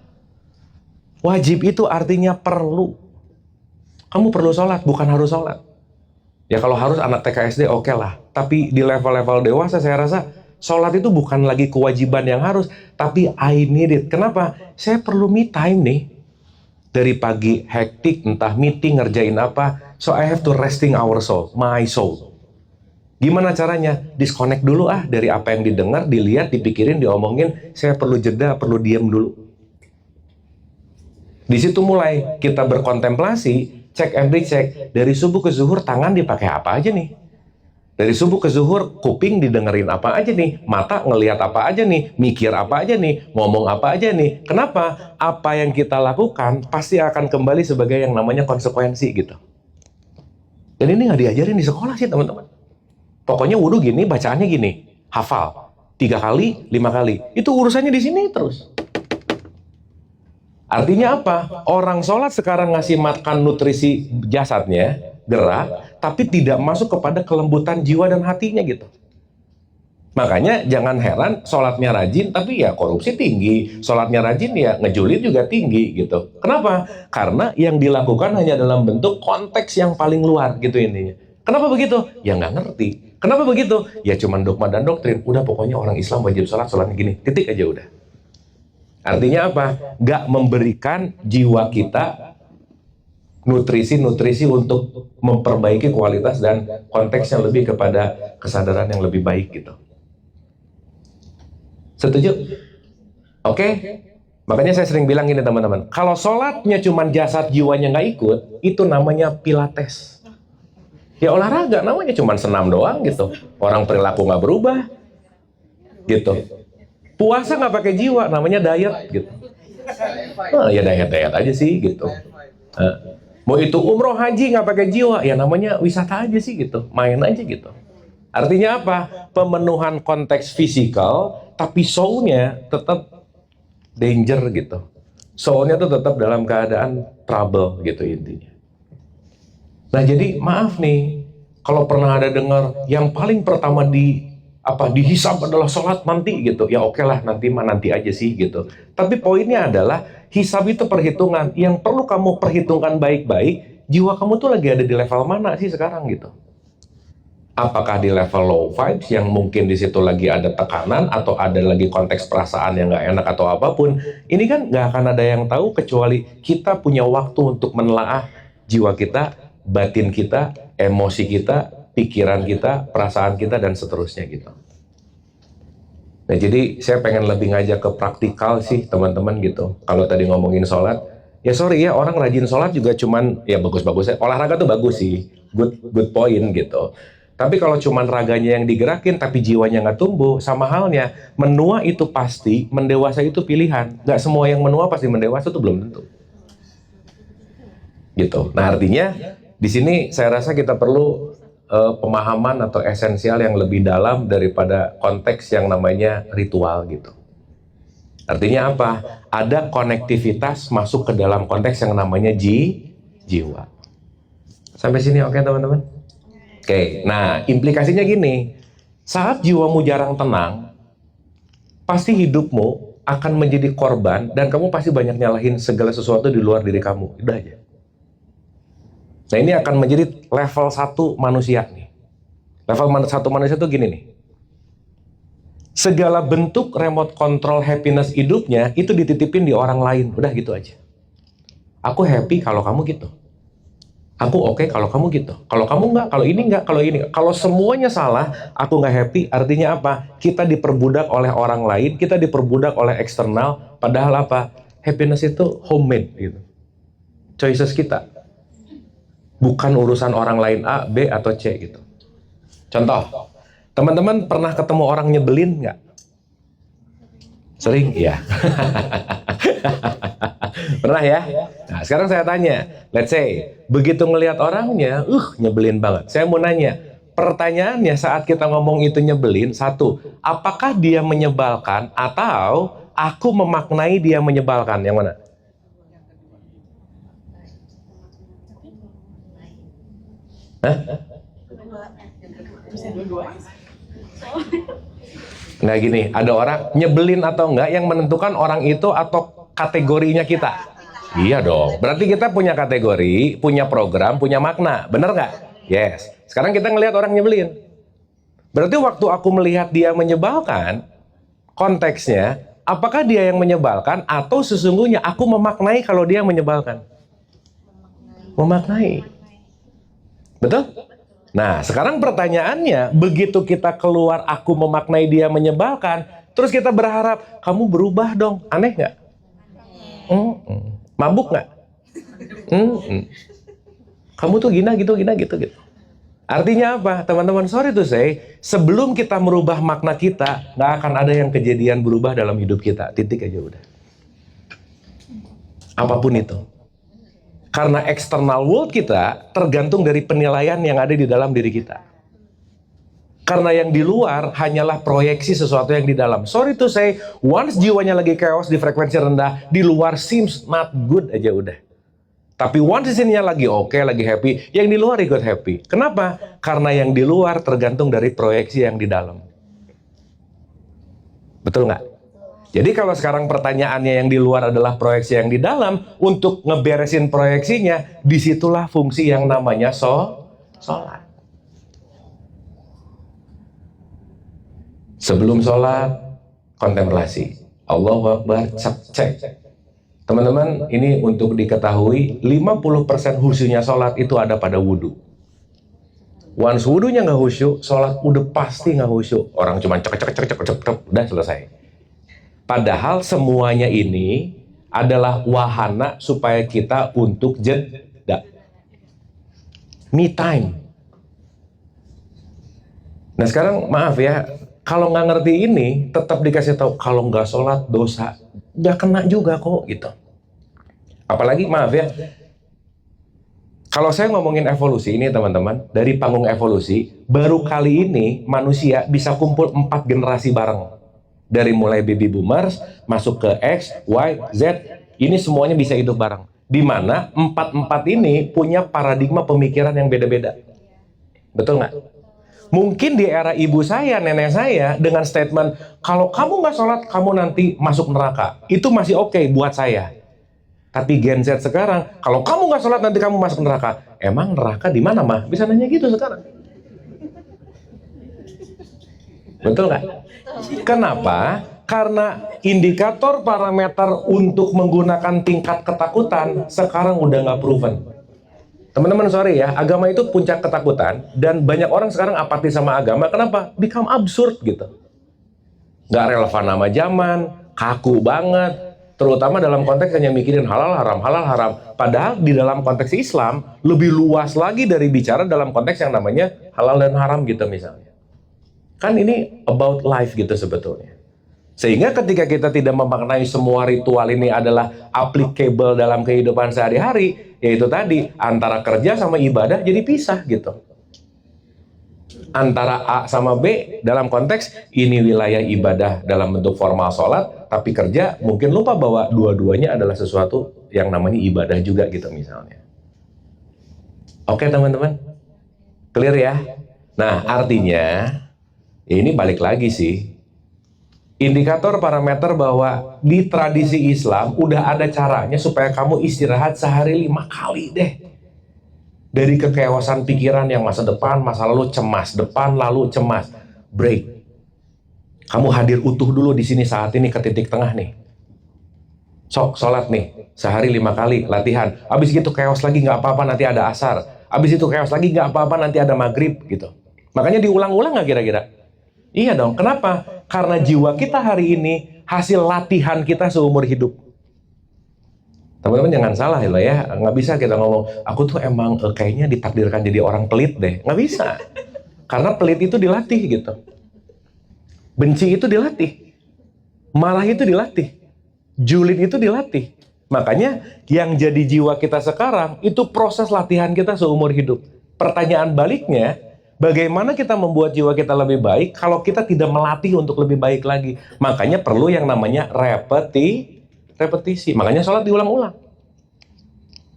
Wajib itu artinya perlu. Kamu perlu sholat, bukan harus sholat. Ya kalau harus anak TK SD oke lah. Tapi di level-level dewasa saya rasa sholat itu bukan lagi kewajiban yang harus. Tapi I need it. Kenapa? Saya perlu me time nih. Dari pagi hektik, entah meeting, ngerjain apa. So I have to resting our soul, my soul. Gimana caranya? Disconnect dulu ah dari apa yang didengar, dilihat, dipikirin, diomongin. Saya perlu jeda, perlu diam dulu. Di situ mulai kita berkontemplasi, cek and recheck. Dari subuh ke zuhur tangan dipakai apa aja nih? Dari subuh ke zuhur, kuping didengerin apa aja nih, mata ngelihat apa aja nih, mikir apa aja nih, ngomong apa aja nih. Kenapa? Apa yang kita lakukan pasti akan kembali sebagai yang namanya konsekuensi gitu. Dan ini nggak diajarin di sekolah sih teman-teman. Pokoknya wudhu gini, bacaannya gini, hafal 3 kali, 5 kali. Itu urusannya di sini terus. Artinya apa? Orang sholat sekarang ngasih makan nutrisi jasadnya, gerak, tapi tidak masuk kepada kelembutan jiwa dan hatinya gitu. Makanya jangan heran sholatnya rajin, tapi ya korupsi tinggi. Sholatnya rajin ya ngejulit juga tinggi gitu. Kenapa? Karena yang dilakukan hanya dalam bentuk konteks yang paling luar gitu intinya. Kenapa begitu? Ya nggak ngerti. Kenapa begitu? Ya cuman dogma dan doktrin. Udah pokoknya orang Islam wajib sholat, sholatnya gini. Titik aja udah. Artinya apa? Nggak memberikan jiwa kita nutrisi-nutrisi untuk memperbaiki kualitas dan konteks yang lebih kepada kesadaran yang lebih baik gitu. Setuju? Oke? Makanya saya sering bilang gini teman-teman, kalau sholatnya cuma jasad jiwanya nggak ikut, itu namanya pilates. Ya olahraga, namanya cuma senam doang gitu. Orang perilaku nggak berubah gitu. Puasa nggak pakai jiwa, namanya diet gitu. Nah, ya diet aja sih gitu. Mau itu umroh haji nggak pakai jiwa, ya namanya wisata aja sih gitu, main aja gitu. Artinya apa? Pemenuhan konteks fisikal, tapi soul-nya tetap danger gitu. Soul-nya tuh tetap dalam keadaan trouble gitu intinya. Nah jadi maaf nih, kalau pernah ada dengar yang paling pertama dihisab adalah sholat nanti gitu, ya oke lah nanti aja sih gitu. Tapi poinnya adalah hisab itu perhitungan. Yang perlu kamu perhitungkan baik-baik, jiwa kamu tuh lagi ada di level mana sih sekarang gitu. Apakah di level low vibes yang mungkin di situ lagi ada tekanan atau ada lagi konteks perasaan yang nggak enak atau apapun. Ini kan nggak akan ada yang tahu kecuali kita punya waktu untuk menelaah jiwa kita, batin kita, emosi kita, pikiran kita, perasaan kita, dan seterusnya gitu. Nah jadi saya pengen lebih ngajak ke praktikal sih teman-teman gitu. Kalau tadi ngomongin sholat, ya sorry ya orang rajin sholat juga cuman ya bagus-bagus ya. Olahraga tuh bagus sih, good point gitu. Tapi kalau cuman raganya yang digerakin tapi jiwanya nggak tumbuh, sama halnya menua itu pasti, mendewasa itu pilihan. Nggak semua yang menua pasti mendewasa itu belum tentu. Gitu. Nah artinya di sini saya rasa kita perlu pemahaman atau esensial yang lebih dalam daripada konteks yang namanya ritual gitu. Artinya apa? Ada konektivitas masuk ke dalam konteks yang namanya jiwa. Sampai sini oke teman-teman? Oke, nah implikasinya gini, saat jiwamu jarang tenang, pasti hidupmu akan menjadi korban dan kamu pasti banyak nyalahin segala sesuatu di luar diri kamu. Udah aja. Nah ini akan menjadi level 1 manusia nih. Level 1 manusia tuh gini nih. Segala bentuk remote control happiness hidupnya itu dititipin di orang lain. Udah gitu aja. Aku happy kalau kamu gitu. Aku oke kalau kamu gitu. Kalau kamu enggak, kalau ini enggak, kalau ini enggak. Kalau semuanya salah, aku nggak happy. Artinya apa? Kita diperbudak oleh orang lain, kita diperbudak oleh eksternal. Padahal apa? Happiness itu homemade gitu. Choices kita. Bukan urusan orang lain A, B, atau C gitu. Contoh, teman-teman pernah ketemu orang nyebelin nggak? Sering? Iya. Pernah ya? Nah, sekarang saya tanya, let's say, begitu ngelihat orangnya, nyebelin banget. Saya mau nanya, pertanyaannya saat kita ngomong itu nyebelin, satu, apakah dia menyebalkan atau aku memaknai dia menyebalkan? Yang mana? Hah? Nggak gini, ada orang nyebelin atau enggak yang menentukan orang itu atau kategorinya kita. Iya dong, berarti kita punya kategori, punya program, punya makna, bener nggak? Yes. Sekarang kita ngelihat orang nyebelin. Berarti waktu aku melihat dia menyebalkan, konteksnya, apakah dia yang menyebalkan atau sesungguhnya aku memaknai kalau dia menyebalkan? Memaknai. Betul? Nah, sekarang pertanyaannya, begitu kita keluar aku memaknai dia menyebalkan, terus kita berharap, kamu berubah dong. Aneh nggak? Mabuk nggak? Kamu tuh gina gitu. Artinya apa? Teman-teman, sorry to say, sebelum kita merubah makna kita, nggak akan ada yang kejadian berubah dalam hidup kita. Titik aja udah. Apapun itu. Karena external world kita tergantung dari penilaian yang ada di dalam diri kita. Karena yang di luar hanyalah proyeksi sesuatu yang di dalam. Sorry to say, once jiwanya lagi chaos di frekuensi rendah, di luar seems not good aja udah. Tapi once di sininya lagi oke, lagi happy, yang di luar ikut happy. Kenapa? Karena yang di luar tergantung dari proyeksi yang di dalam. Betul nggak? Jadi kalau sekarang pertanyaannya yang di luar adalah proyeksi yang di dalam, untuk ngeberesin proyeksinya, disitulah fungsi yang namanya sholat. Sebelum sholat, kontemplasi. Allahu Akbar, cek. Teman-teman, ini untuk diketahui, 50% khusyunya sholat itu ada pada wudhu. Once wudhunya nggak khusyuk, sholat udah pasti nggak khusyuk. Orang cuma cek, udah selesai. Padahal semuanya ini adalah wahana supaya kita untuk jeda. Me time. Nah sekarang maaf ya, kalau nggak ngerti ini, tetap dikasih tahu kalau nggak sholat dosa. Nggak kena juga kok gitu. Apalagi maaf ya, kalau saya ngomongin evolusi ini teman-teman, dari panggung evolusi, baru kali ini manusia bisa kumpul 4 generasi bareng. Dari mulai baby boomers, masuk ke X, Y, Z, ini semuanya bisa hidup bareng. Di mana 4 ini punya paradigma pemikiran yang beda-beda. Betul nggak? Mungkin di era ibu saya, nenek saya, dengan statement, kalau kamu nggak sholat, kamu nanti masuk neraka. Itu masih oke buat saya. Tapi Gen Z sekarang, kalau kamu nggak sholat, nanti kamu masuk neraka. Emang neraka di mana, mah? Bisa nanya gitu sekarang. Betul nggak? Kenapa? Karena indikator parameter untuk menggunakan tingkat ketakutan sekarang udah nggak proven. Teman-teman sorry ya, agama itu puncak ketakutan dan banyak orang sekarang apatis sama agama. Kenapa? Become absurd gitu. Nggak relevan sama zaman, kaku banget. Terutama dalam konteks hanya mikirin halal haram, halal haram. Padahal di dalam konteks Islam lebih luas lagi dari bicara dalam konteks yang namanya halal dan haram gitu misalnya. Kan ini about life gitu sebetulnya. Sehingga ketika kita tidak memaknai semua ritual ini adalah applicable dalam kehidupan sehari-hari, yaitu tadi, antara kerja sama ibadah jadi pisah gitu. Antara A sama B dalam konteks, ini wilayah ibadah dalam bentuk formal sholat, tapi kerja mungkin lupa bahwa dua-duanya adalah sesuatu yang namanya ibadah juga gitu misalnya. Oke teman-teman? Clear ya? Nah artinya, ya ini balik lagi sih. Indikator parameter bahwa di tradisi Islam udah ada caranya supaya kamu istirahat sehari 5 kali deh. Dari kekeosan pikiran yang masa depan, masa lalu cemas, depan lalu cemas. Break. Kamu hadir utuh dulu di sini saat ini ke titik tengah nih. Sok sholat nih, sehari 5 kali latihan. Abis gitu keos lagi nggak apa-apa nanti ada asar. Abis itu keos lagi nggak apa-apa nanti ada maghrib gitu. Makanya diulang-ulang nggak kira-kira? Iya dong, kenapa? Karena jiwa kita hari ini hasil latihan kita seumur hidup. Teman-teman jangan salah ya, nggak bisa kita ngomong, aku tuh emang kayaknya ditakdirkan jadi orang pelit deh. Nggak bisa. Karena pelit itu dilatih gitu. Benci itu dilatih. Marah itu dilatih. Julid itu dilatih. Makanya yang jadi jiwa kita sekarang, itu proses latihan kita seumur hidup. Pertanyaan baliknya, bagaimana kita membuat jiwa kita lebih baik kalau kita tidak melatih untuk lebih baik lagi? Makanya perlu yang namanya repetisi. Makanya sholat diulang-ulang.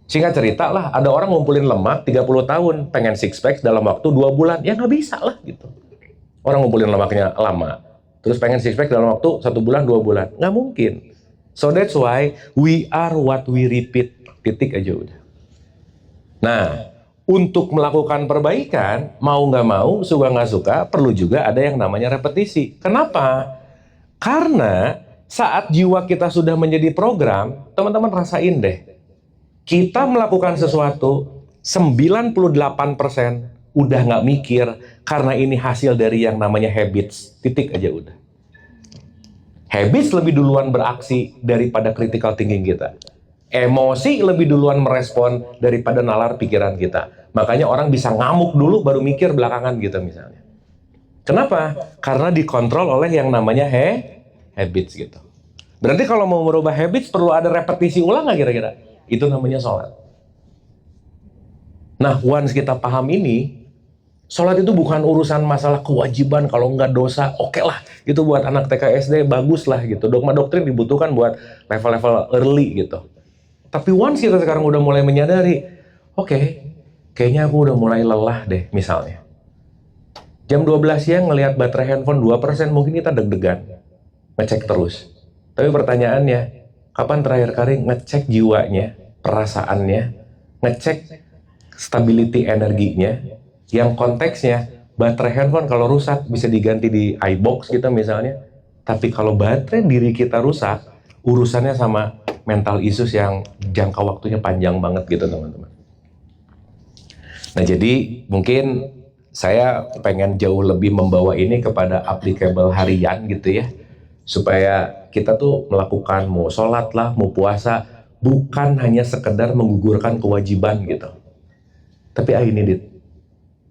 Singkat cerita lah, ada orang ngumpulin lemak 30 tahun, pengen six pack dalam waktu 2 bulan. Ya nggak bisa lah gitu. Orang ngumpulin lemaknya lama, terus pengen six pack dalam waktu 1 bulan, 2 bulan. Nggak mungkin. So that's why we are what we repeat. Titik aja udah. Nah, untuk melakukan perbaikan, mau nggak mau, suka nggak suka, perlu juga ada yang namanya repetisi. Kenapa? Karena saat jiwa kita sudah menjadi program, teman-teman rasain deh. Kita melakukan sesuatu, 98% udah nggak mikir, karena ini hasil dari yang namanya habits. Titik aja udah. Habits lebih duluan beraksi daripada critical thinking kita. Emosi lebih duluan merespon daripada nalar pikiran kita. Makanya orang bisa ngamuk dulu baru mikir belakangan gitu misalnya. Kenapa? Karena dikontrol oleh yang namanya habits gitu. Berarti kalau mau merubah habits perlu ada repetisi ulang nggak kira-kira? Itu namanya sholat. Nah, once kita paham ini, sholat itu bukan urusan masalah kewajiban, kalau nggak dosa, oke lah. Itu buat anak TK SD bagus lah gitu. Dogma doktrin dibutuhkan buat level-level early gitu. Tapi once kita sekarang udah mulai menyadari, oke, kayaknya aku udah mulai lelah deh misalnya. Jam 12 siang ngelihat baterai handphone 2%, mungkin kita deg-degan. Ngecek terus. Tapi pertanyaannya, kapan terakhir kali ngecek jiwanya, perasaannya, ngecek stability energinya, yang konteksnya baterai handphone kalau rusak bisa diganti di iBox gitu misalnya. Tapi kalau baterai diri kita rusak, urusannya sama mental issues yang jangka waktunya panjang banget gitu teman-teman. Nah jadi mungkin saya pengen jauh lebih membawa ini kepada applicable harian gitu ya. Supaya kita tuh melakukan mau sholat lah, mau puasa, bukan hanya sekedar menggugurkan kewajiban gitu. Tapi I need it.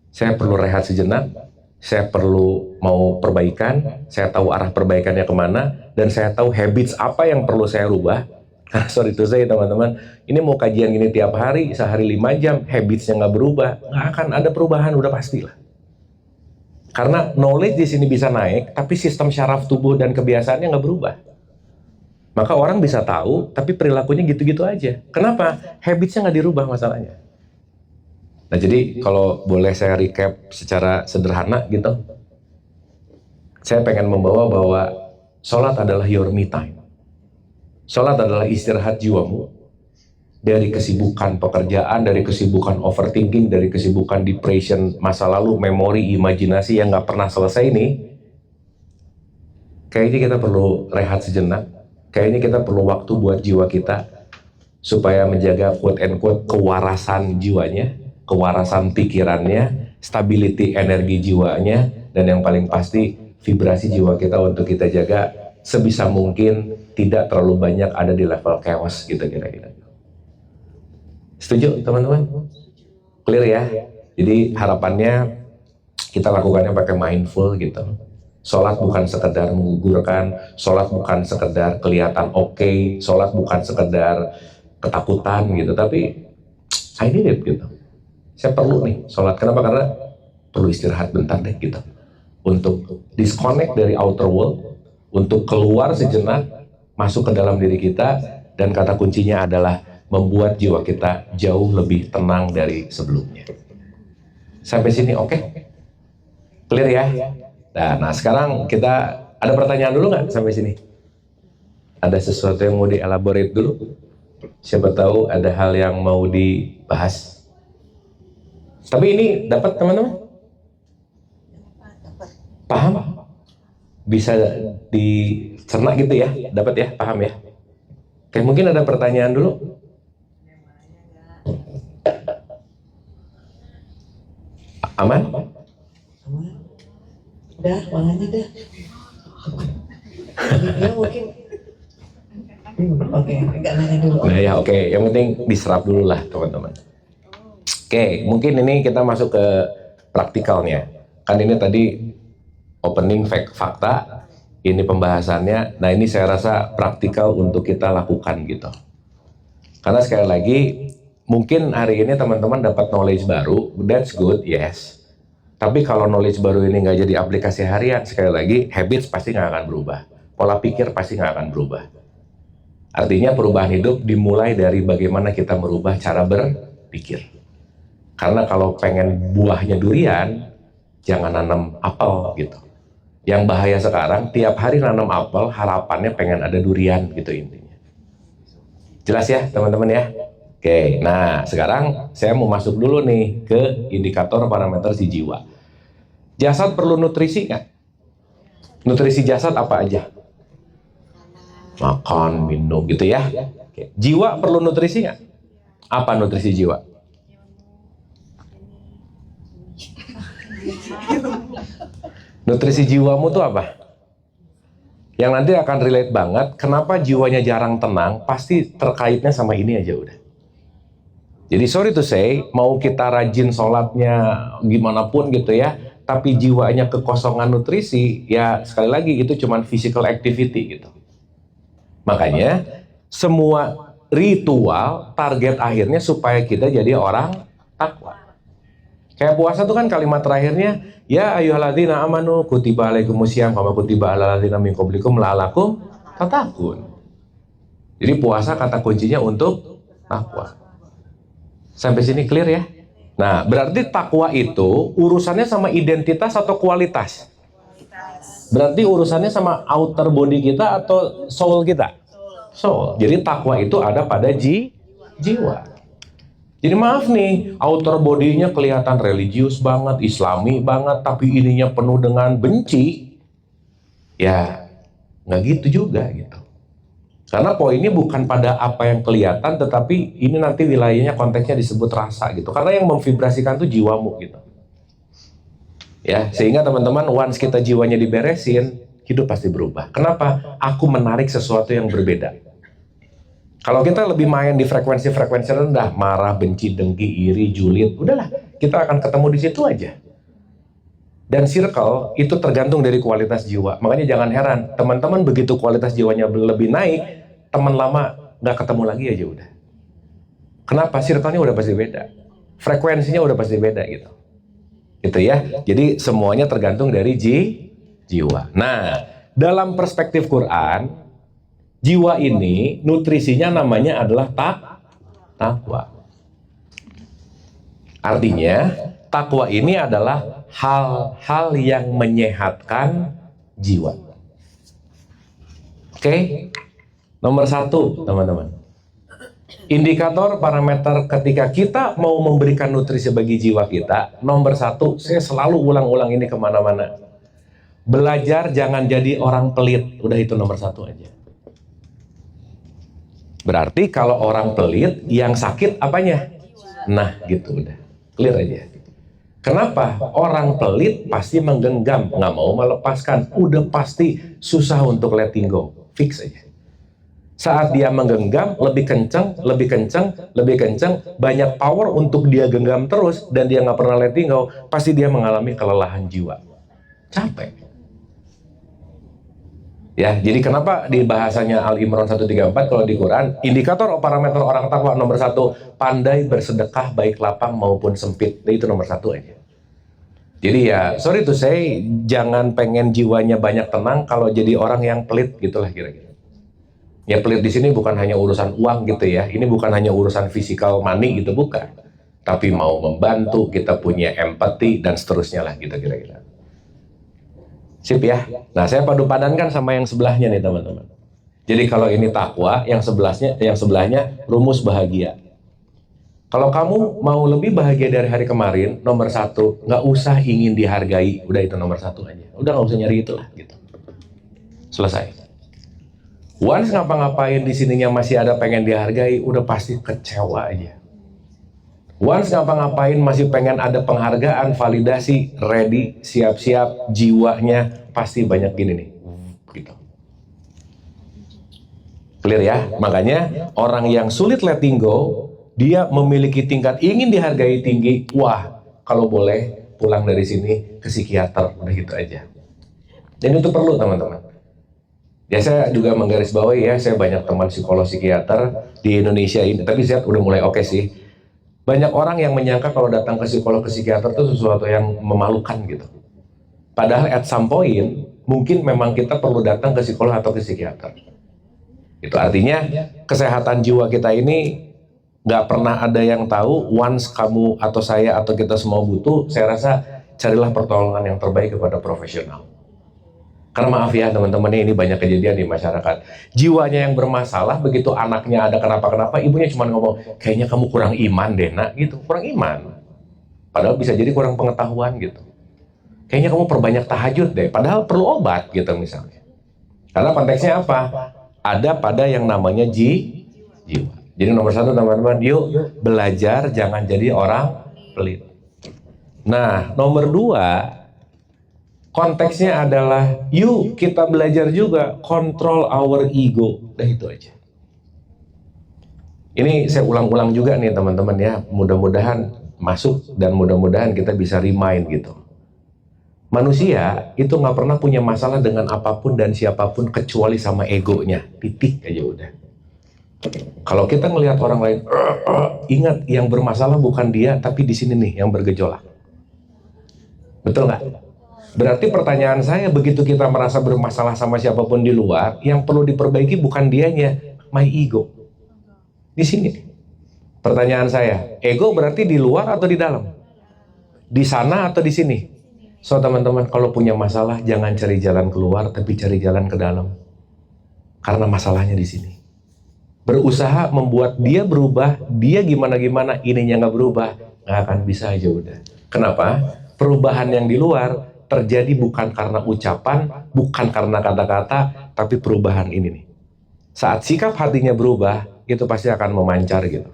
Saya perlu rehat sejenak, saya perlu mau perbaikan, saya tahu arah perbaikannya kemana, dan saya tahu habits apa yang perlu saya rubah. Karena sorry to say teman-teman, ini mau kajian gini tiap hari, sehari 5 jam, habitsnya nggak berubah, nggak akan ada perubahan, udah pastilah. Karena knowledge di sini bisa naik, tapi sistem syaraf tubuh dan kebiasaannya nggak berubah. Maka orang bisa tahu, tapi perilakunya gitu-gitu aja. Kenapa? Habitsnya nggak dirubah masalahnya. Nah jadi kalau boleh saya recap secara sederhana gitu, saya pengen membawa bahwa sholat adalah your me time. Sholat adalah istirahat jiwamu dari kesibukan pekerjaan, dari kesibukan overthinking, dari kesibukan depression masa lalu, memori, imajinasi yang nggak pernah selesai ini. Kayaknya kita perlu rehat sejenak, kayaknya kita perlu waktu buat jiwa kita supaya menjaga quote and quote kewarasan jiwanya, kewarasan pikirannya, stability energi jiwanya, dan yang paling pasti vibrasi jiwa kita untuk kita jaga sebisa mungkin tidak terlalu banyak ada di level chaos gitu kira-kira. Setuju teman-teman? Clear ya? Jadi harapannya kita lakukannya pakai mindful gitu. Sholat bukan sekedar menggugurkan, sholat bukan sekedar kelihatan oke, sholat bukan sekedar ketakutan gitu, tapi I need it gitu. Saya perlu nih sholat. Kenapa? Karena perlu istirahat bentar deh gitu. Untuk disconnect dari outer world, untuk keluar sejenak, masuk ke dalam diri kita, dan kata kuncinya adalah membuat jiwa kita jauh lebih tenang dari sebelumnya. Sampai sini oke? Clear ya? Nah sekarang kita ada pertanyaan dulu nggak sampai sini? Ada sesuatu yang mau dielaborate dulu? Siapa tahu ada hal yang mau dibahas. Tapi ini dapat teman-teman? Paham? Bisa dicerna gitu ya? Dapat ya? Paham ya? Oke, mungkin ada pertanyaan dulu? Aman? Udah, makanya dah. Dia mungkin oke, enggak nanya dulu. Nah ya oke, yang penting diserap dulu lah teman-teman. Oke, mungkin ini kita masuk ke praktikalnya. Kan ini tadi opening fakta, ini pembahasannya. Nah ini saya rasa praktikal untuk kita lakukan gitu. Karena sekali lagi, mungkin hari ini teman-teman dapat knowledge baru, that's good, yes. Tapi kalau knowledge baru ini nggak jadi aplikasi harian, sekali lagi, habits pasti nggak akan berubah. Pola pikir pasti nggak akan berubah. Artinya perubahan hidup dimulai dari bagaimana kita merubah cara berpikir. Karena kalau pengen buahnya durian, jangan nanam apel gitu. Yang bahaya sekarang, tiap hari nanam apel, harapannya pengen ada durian gitu intinya. Jelas ya teman-teman ya? Oke, nah sekarang saya mau masuk dulu nih ke indikator parameter si jiwa. Jasad perlu nutrisi nggak? Nutrisi jasad apa aja? Makan, minum gitu ya. Oke. Jiwa perlu nutrisi nggak? Apa nutrisi jiwa? Nutrisi jiwamu tuh apa? Yang nanti akan relate banget. Kenapa jiwanya jarang tenang? Pasti terkaitnya sama ini aja udah. Jadi sorry to say, mau kita rajin sholatnya gimana pun gitu ya, tapi jiwanya kekosongan nutrisi, ya sekali lagi itu cuman physical activity gitu. Makanya semua ritual target akhirnya supaya kita jadi orang takwa. Kayak puasa tuh kan kalimat terakhirnya, ya ayyuhalladzina amanu kutiba alaikumusiyam kama kutiba alal ladzina min qablikum la'allakum tattaqun. Jadi puasa kata kuncinya untuk takwa. Sampai sini clear ya? Nah, berarti takwa itu urusannya sama identitas atau kualitas? Berarti urusannya sama outer body kita atau soul kita? Soul. Jadi takwa itu ada pada jiwa. Jadi maaf nih, outer body-nya kelihatan religius banget, islami banget, tapi ininya penuh dengan benci. Ya, nggak gitu juga gitu. Karena poinnya bukan pada apa yang kelihatan, tetapi ini nanti wilayahnya konteksnya disebut rasa gitu. Karena yang memvibrasikan tuh jiwamu gitu. Ya, sehingga teman-teman once kita jiwanya diberesin, hidup pasti berubah. Kenapa? Aku menarik sesuatu yang berbeda. Kalau kita lebih main di frekuensi-frekuensi rendah, marah, benci, dengki, iri, julid, udahlah, kita akan ketemu di situ aja. Dan circle itu tergantung dari kualitas jiwa. Makanya jangan heran, teman-teman begitu kualitas jiwanya lebih naik, teman lama nggak ketemu lagi aja udah. Kenapa? Circle-nya udah pasti beda. Frekuensinya udah pasti beda gitu. Gitu ya. Jadi semuanya tergantung dari jiwa. Nah, dalam perspektif Quran, jiwa ini nutrisinya namanya adalah takwa. Artinya, takwa ini adalah hal-hal yang menyehatkan jiwa. Oke? Nomor 1, teman-teman. Indikator parameter ketika kita mau memberikan nutrisi bagi jiwa kita, nomor 1, saya selalu ulang-ulang ini kemana-mana. Belajar jangan jadi orang pelit. Udah itu nomor 1 aja. Berarti kalau orang pelit, yang sakit apanya? Nah, gitu udah. Clear aja. Kenapa? Orang pelit pasti menggenggam, nggak mau melepaskan. Udah pasti susah untuk letting go. Fix aja. Saat dia menggenggam, lebih kenceng, banyak power untuk dia genggam terus, dan dia nggak pernah letting go, pasti dia mengalami kelelahan jiwa. Capek. Ya, jadi kenapa di bahasanya Al-Imran 134 kalau di Quran, indikator parameter orang takwa nomor 1, pandai bersedekah baik lapang maupun sempit. Itu nomor 1 aja. Jadi ya, sorry to say, jangan pengen jiwanya banyak tenang kalau jadi orang yang pelit gitulah kira-kira. Ya pelit di sini bukan hanya urusan uang gitu ya, ini bukan hanya urusan physical money gitu, bukan. Tapi mau membantu, kita punya empati dan seterusnya lah gitu kira-kira. Sip ya. Nah, saya padu padankan sama yang sebelahnya nih teman-teman. Jadi kalau ini takwa, yang sebelahnya rumus bahagia. Kalau kamu mau lebih bahagia dari hari kemarin, nomor 1, nggak usah ingin dihargai. Udah itu nomor 1 aja. Udah nggak usah nyari itu lah gitu. Selesai. Once ngapa-ngapain di sininya masih ada pengen dihargai, udah pasti kecewa aja. Once ngapa-ngapain masih pengen ada penghargaan, validasi, ready, siap-siap, jiwanya pasti banyak gini nih. Gitu. Clear ya? Makanya orang yang sulit letting go, dia memiliki tingkat ingin dihargai tinggi. Wah, kalau boleh pulang dari sini ke psikiater, udah gitu aja. Dan itu perlu teman-teman. Ya saya juga menggarisbawahi ya, saya banyak teman psikolog psikiater di Indonesia ini, tapi saya udah mulai oke sih. Banyak orang yang menyangka kalau datang ke psikolog ke psikiater itu sesuatu yang memalukan gitu. Padahal at some point, mungkin memang kita perlu datang ke psikolog atau ke psikiater. Itu artinya kesehatan jiwa kita ini nggak pernah ada yang tahu. Once kamu atau saya atau kita semua butuh, saya rasa carilah pertolongan yang terbaik kepada profesional. Karena maaf ya teman-teman, ini banyak kejadian di masyarakat. Jiwanya yang bermasalah, begitu anaknya ada kenapa-kenapa, ibunya cuma ngomong, kayaknya kamu kurang iman deh nak, gitu. Kurang iman. Padahal bisa jadi kurang pengetahuan gitu. Kayaknya kamu perbanyak tahajud deh, padahal perlu obat gitu misalnya. Karena konteksnya apa? Ada pada yang namanya jiwa. Jadi nomor 1 teman-teman, yuk belajar jangan jadi orang pelit. Nah, nomor 2, konteksnya adalah, yuk kita belajar juga control our ego. Udah itu aja. Ini saya ulang-ulang juga nih teman-teman ya, mudah-mudahan masuk dan mudah-mudahan kita bisa remind gitu. Manusia itu nggak pernah punya masalah dengan apapun dan siapapun kecuali sama egonya, titik aja udah. Kalau kita ngelihat orang lain, ingat yang bermasalah bukan dia, tapi di sini nih yang bergejolak. Betul nggak? Berarti pertanyaan saya, begitu kita merasa bermasalah sama siapapun di luar, yang perlu diperbaiki bukan dianya, my ego. Di sini. Pertanyaan saya, ego berarti di luar atau di dalam? Di sana atau di sini? So teman-teman, kalau punya masalah jangan cari jalan keluar, tapi cari jalan ke dalam. Karena masalahnya di sini. Berusaha membuat dia berubah, dia gimana-gimana, ininya nggak berubah, nggak akan bisa aja udah. Kenapa? Perubahan yang di luar terjadi bukan karena ucapan, bukan karena kata-kata, tapi perubahan ini nih. Saat sikap hatinya berubah, itu pasti akan memancar gitu.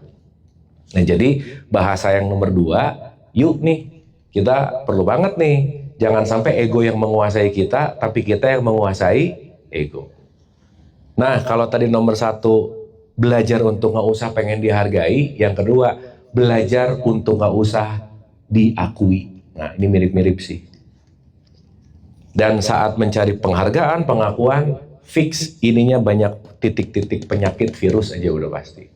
Nah jadi bahasa yang nomor 2, yuk nih, kita perlu banget nih, jangan sampai ego yang menguasai kita, tapi kita yang menguasai ego. Nah kalau tadi nomor 1, belajar untuk nggak usah pengen dihargai, yang kedua, belajar untuk nggak usah diakui. Nah ini mirip-mirip sih. Dan saat mencari penghargaan, pengakuan, fix ininya banyak titik-titik penyakit virus aja udah pasti.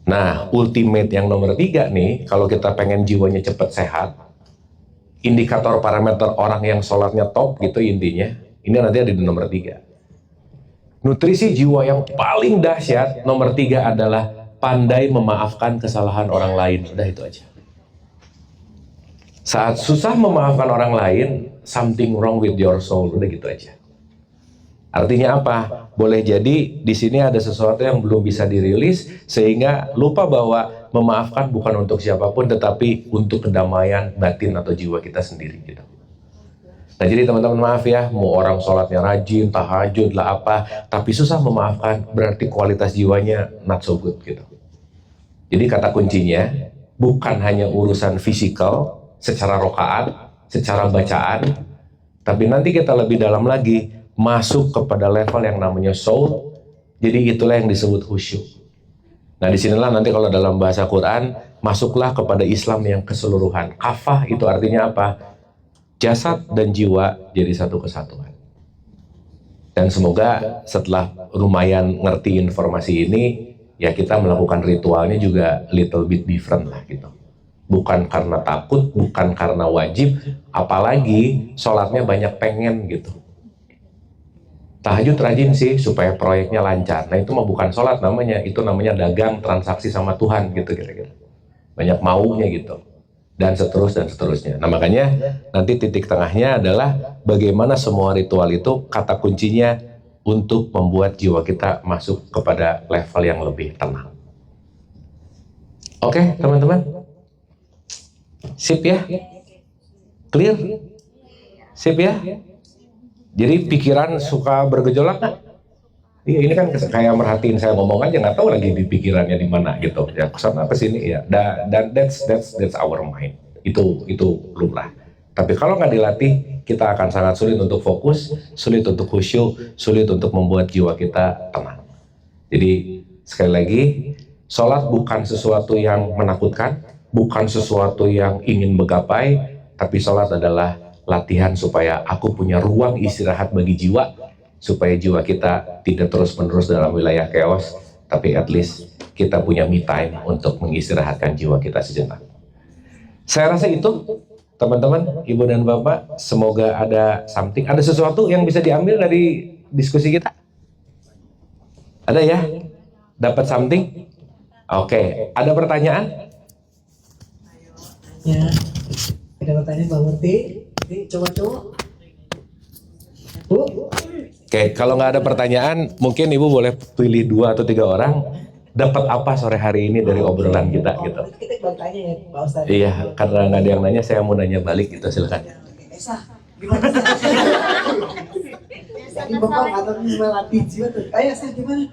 Nah, ultimate yang nomor 3 nih, kalau kita pengen jiwanya cepat sehat, indikator parameter orang yang sholatnya top gitu intinya, ini nanti ada di nomor 3. Nutrisi jiwa yang paling dahsyat, nomor 3 adalah pandai memaafkan kesalahan orang lain. Udah itu aja. Saat susah memaafkan orang lain, something wrong with your soul. Udah gitu aja. Artinya apa? Boleh jadi di sini ada sesuatu yang belum bisa dirilis sehingga lupa bahwa memaafkan bukan untuk siapapun tetapi untuk kedamaian batin atau jiwa kita sendiri gitu. Nah jadi teman-teman maaf ya, mau orang sholatnya rajin, tahajud lah apa, tapi susah memaafkan berarti kualitas jiwanya not so good gitu. Jadi kata kuncinya bukan hanya urusan fisikal secara rokaat, secara bacaan, tapi nanti kita lebih dalam lagi masuk kepada level yang namanya soul. Jadi itulah yang disebut khusyuk. Nah disinilah nanti kalau dalam bahasa Quran masuklah kepada Islam yang keseluruhan. Kafah itu artinya apa? Jasad dan jiwa jadi satu kesatuan. Dan semoga setelah lumayan ngerti informasi ini, ya kita melakukan ritualnya juga little bit different lah gitu. Bukan karena takut, bukan karena wajib, apalagi sholatnya banyak pengen gitu. Tahajud rajin sih supaya proyeknya lancar. Nah itu mah bukan sholat namanya, itu namanya dagang transaksi sama Tuhan gitu kira-kira. Banyak maunya gitu. Dan seterusnya. Nah makanya nanti titik tengahnya adalah bagaimana semua ritual itu kata kuncinya untuk membuat jiwa kita masuk kepada level yang lebih tenang. Oke teman-teman? Sip ya? Clear? Sip ya? Jadi pikiran suka bergejolak kan? Iya ini kan kayak merhatiin saya ngomong aja nggak tahu lagi di pikirannya di mana gitu. Ya kesana ke sini ya. Dan that's our mind. Itu lumrah. Tapi kalau nggak dilatih, kita akan sangat sulit untuk fokus, sulit untuk khusyuk, sulit untuk membuat jiwa kita tenang. Jadi sekali lagi, sholat bukan sesuatu yang menakutkan, bukan sesuatu yang ingin menggapai, tapi sholat adalah latihan supaya aku punya ruang istirahat bagi jiwa, supaya jiwa kita tidak terus-menerus dalam wilayah chaos, tapi at least kita punya me time untuk mengistirahatkan jiwa kita sejenak. Saya rasa itu, teman-teman, ibu dan bapak, semoga ada something, ada sesuatu yang bisa diambil dari diskusi kita. Ada ya? Dapat something? Oke, ada pertanyaan? Ya, ada pertanyaan Mbak Murti. Ini coba-coba. Bu? Oke, kalau nggak ada pertanyaan, mungkin ibu boleh pilih 2 atau 3 orang. Dapat apa sore hari ini dari obrolan kita gitu? Kita balik tanya ya Pak Ustadz. Iya, karena nggak ada yang nanya, saya mau nanya balik gitu, silakan. Esa, gimana? Ini bapak atau melatih jiwa tuh? Ayo Esa gimana?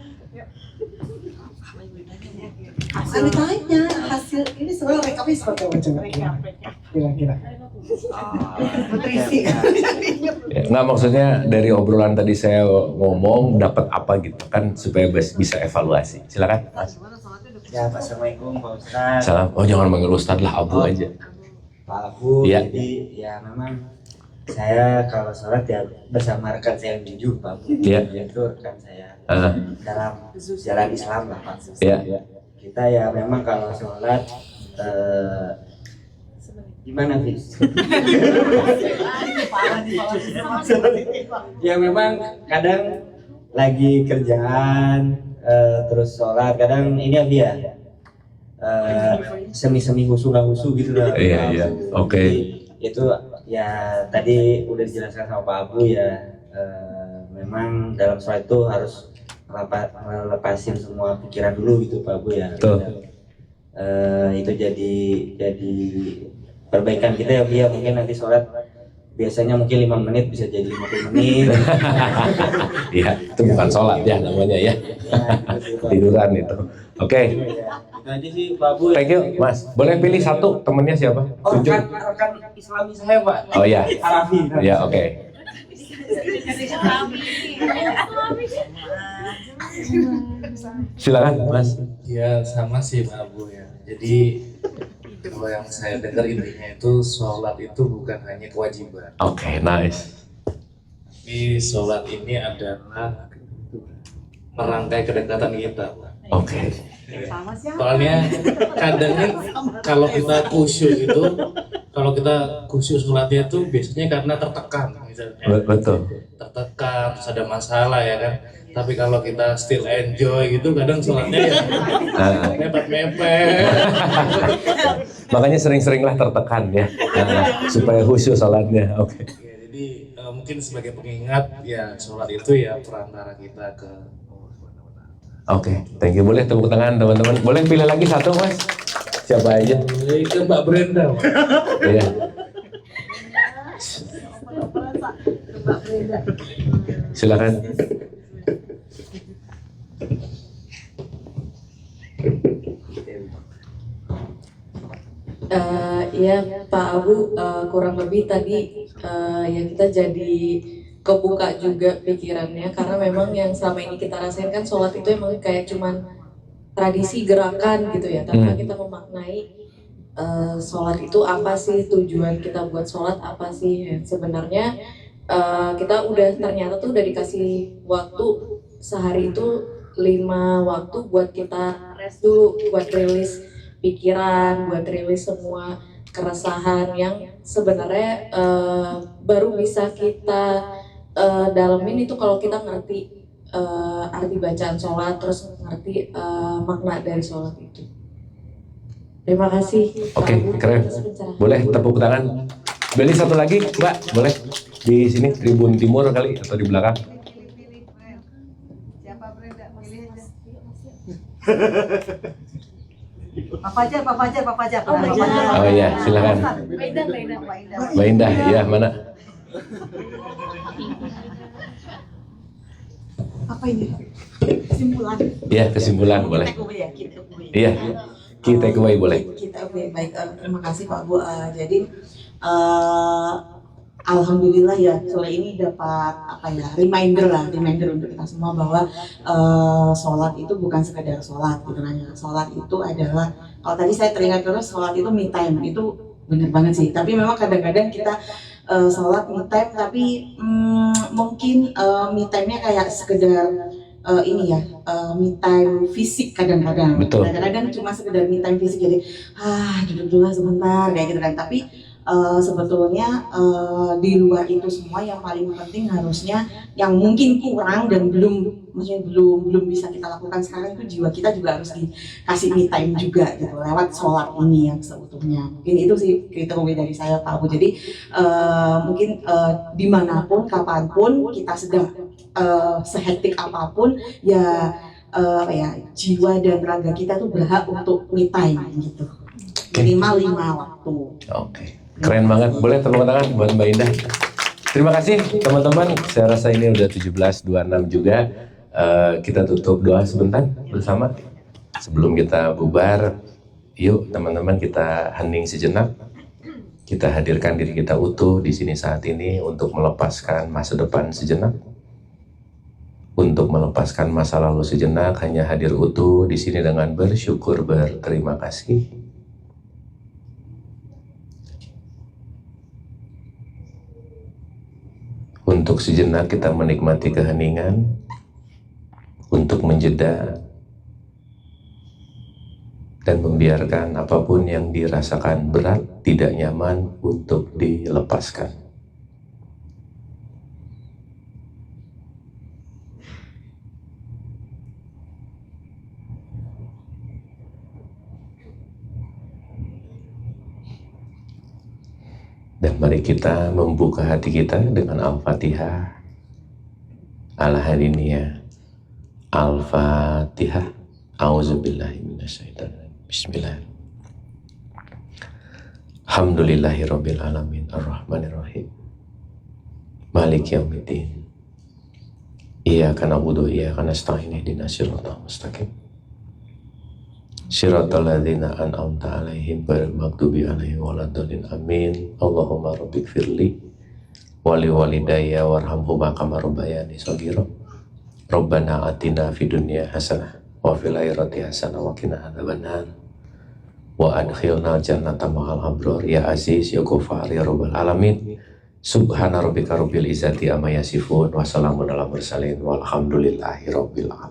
Saya tanya hasil ini sebenarnya rekapnya seperti apa coba? Kira-kira. Nutrisi. Ya, nggak, maksudnya dari obrolan tadi saya ngomong dapat apa gitu kan supaya bisa evaluasi. Silakan, Mas. Ya, Assalamualaikum Pak Ustadz. Salam. Oh, jangan manggil Ustadz lah, Abu aja. Pak Abu, Iya. jadi ya memang saya kalau sholat ya bersama rekan saya yang jujur Pak Abu. Iya. Itu rekan saya Ah. dalam jalan Islam lah Pak. Iya. Kita ya memang kalau sholat gimana Fis? Ya memang kadang lagi kerjaan terus sholat, kadang ini ya semi-semi husu nggak husu gitu lah. Iya, iya. Oke. Jadi, itu ya tadi udah dijelaskan sama Pak Abu ya, memang dalam sholat itu harus melepasin semua pikiran dulu gitu Pak Abu ya. Betul. Itu jadi perbaikan kita ya, mungkin nanti sholat biasanya mungkin 5 menit bisa jadi 50 menit. Iya, itu bukan sholat ya namanya ya. Tiduran itu. Oke. Itu aja sih Pak Abu. Thank you, Mas. Boleh pilih satu temennya siapa? Oh, Tunjuk. rekan Islami saya Pak. Oh ya. Arafi. Ya, oke. Silakan, Mas. Ya sama sih Pak Abu ya. Jadi kalau yang saya dengar intinya itu sholat itu bukan hanya kewajiban, Oke, nice. tapi sholat ini adalah merangkai kedekatan kita. Pak. Oke. Soalnya kadang nih kalau kita khusyuk sholatnya itu biasanya karena tertekan misalnya. Betul. Tertekan terus ada masalah ya kan. Tapi kalau kita still enjoy gitu kadang sholatnya ya Nah, mepet-mepet. makanya sering-seringlah tertekan ya. Nah, supaya khusyuk sholatnya. Oke. Ya, jadi mungkin sebagai pengingat ya sholat itu ya perantara kita ke Oke, thank you. Boleh tepuk tangan teman-teman. Boleh pilih lagi satu, Mas? Siapa aja? ke Mbak Brenda. Pak. Iya. Silakan. Ya Pak Abu, kurang lebih tadi ya kita jadi kebuka juga pikirannya karena memang yang selama ini kita rasain kan sholat itu emang kayak cuman tradisi gerakan gitu ya, tanpa kita memaknai sholat itu apa sih, tujuan kita buat sholat apa sih. Ya, sebenarnya kita ternyata tuh udah dikasih waktu sehari itu 5 waktu buat kita rest dulu, buat rilis pikiran, buat rilis semua keresahan yang sebenarnya baru bisa kita dalamin itu kalau kita ngerti arti bacaan sholat, terus ngerti makna dari sholat itu. Terima kasih. Oke, Pak Abu, keren. atas pencerahan. Boleh tepuk tangan. Beli satu lagi, Mbak. Boleh di sini Tribun Timur kali atau di belakang. Siapa Brenda? Pilih aja. Pak Fajar. Oh, Mbak Indah. Oh iya, silakan. Mbak Indah. Mbak Indah, ya mana? Apa ini? Kesimpulan. Iya, kesimpulan boleh. Iya, key takeaway boleh. Kita baik, terima kasih Pak Bu. Jadi alhamdulillah ya sore ini dapat reminder untuk kita semua bahwa sholat itu bukan sekedar sholat gitu kan ya. Sholat itu adalah, kalau tadi saya teringat terus, sholat itu me time, itu benar banget sih. Tapi memang kadang-kadang kita sholat me time tapi mungkin me time-nya kayak sekedar me time fisik kadang-kadang. Betul. Kadang-kadang cuma sekedar me time fisik, jadi duduk dulu sebentar kayak gitu kan. Tapi sebetulnya di luar itu semua yang paling penting harusnya yang mungkin kurang dan belum bisa kita lakukan sekarang itu jiwa kita juga harus dikasih me time juga gitu lewat sholat ini yang seutuhnya. Mungkin itu sih takeaway dari saya Pak Abu. Jadi mungkin dimanapun kapanpun kita sedang sehektik apapun ya jiwa dan raga kita tuh berhak untuk me time gitu. Minimal 5 waktu. Oke. Keren banget. Boleh tepuk tangan buat Mbak Indah. Terima kasih teman-teman. Saya rasa ini udah 17.26 juga. Kita tutup doa sebentar bersama. Sebelum kita bubar, yuk teman-teman kita hening sejenak. Kita hadirkan diri kita utuh di sini saat ini untuk melepaskan masa depan sejenak. Untuk melepaskan masa lalu sejenak, hanya hadir utuh di sini dengan bersyukur, berterima kasih. Untuk sejenak kita menikmati keheningan, untuk menjeda dan membiarkan apapun yang dirasakan berat, tidak nyaman untuk dilepaskan. Dan mari kita membuka hati kita dengan Al-Fatihah. Al-Hariniyah. Al-Fatihah. A'udzubillahi minasyaitonir. Bismillah. Alhamdulillahirabbil alamin arrahmanirrahim. Maliki yaumiddin. Iyyaka na'budu wa iyyaka nasta'in ihdinas siratal mustaqim. Siratal ladzina an'amta 'alaihim ghairil maghdubi 'alaihim waladdallin. Amin. Allahumma rabbighfirli wa liwalidayya warhamhuma kama rabbayani shaghira. Rabbana atina fid dunya hasanah wa fil akhirati hasanah wa qina adzabannar. Wa adkhilna jannata ma'al abrar ya aziz ya ghafar ya rabbal alamin. Subhana rabbika rabbil izzati amma yasifun wa salamun alal mursalin walhamdulillahi rabbil alamin.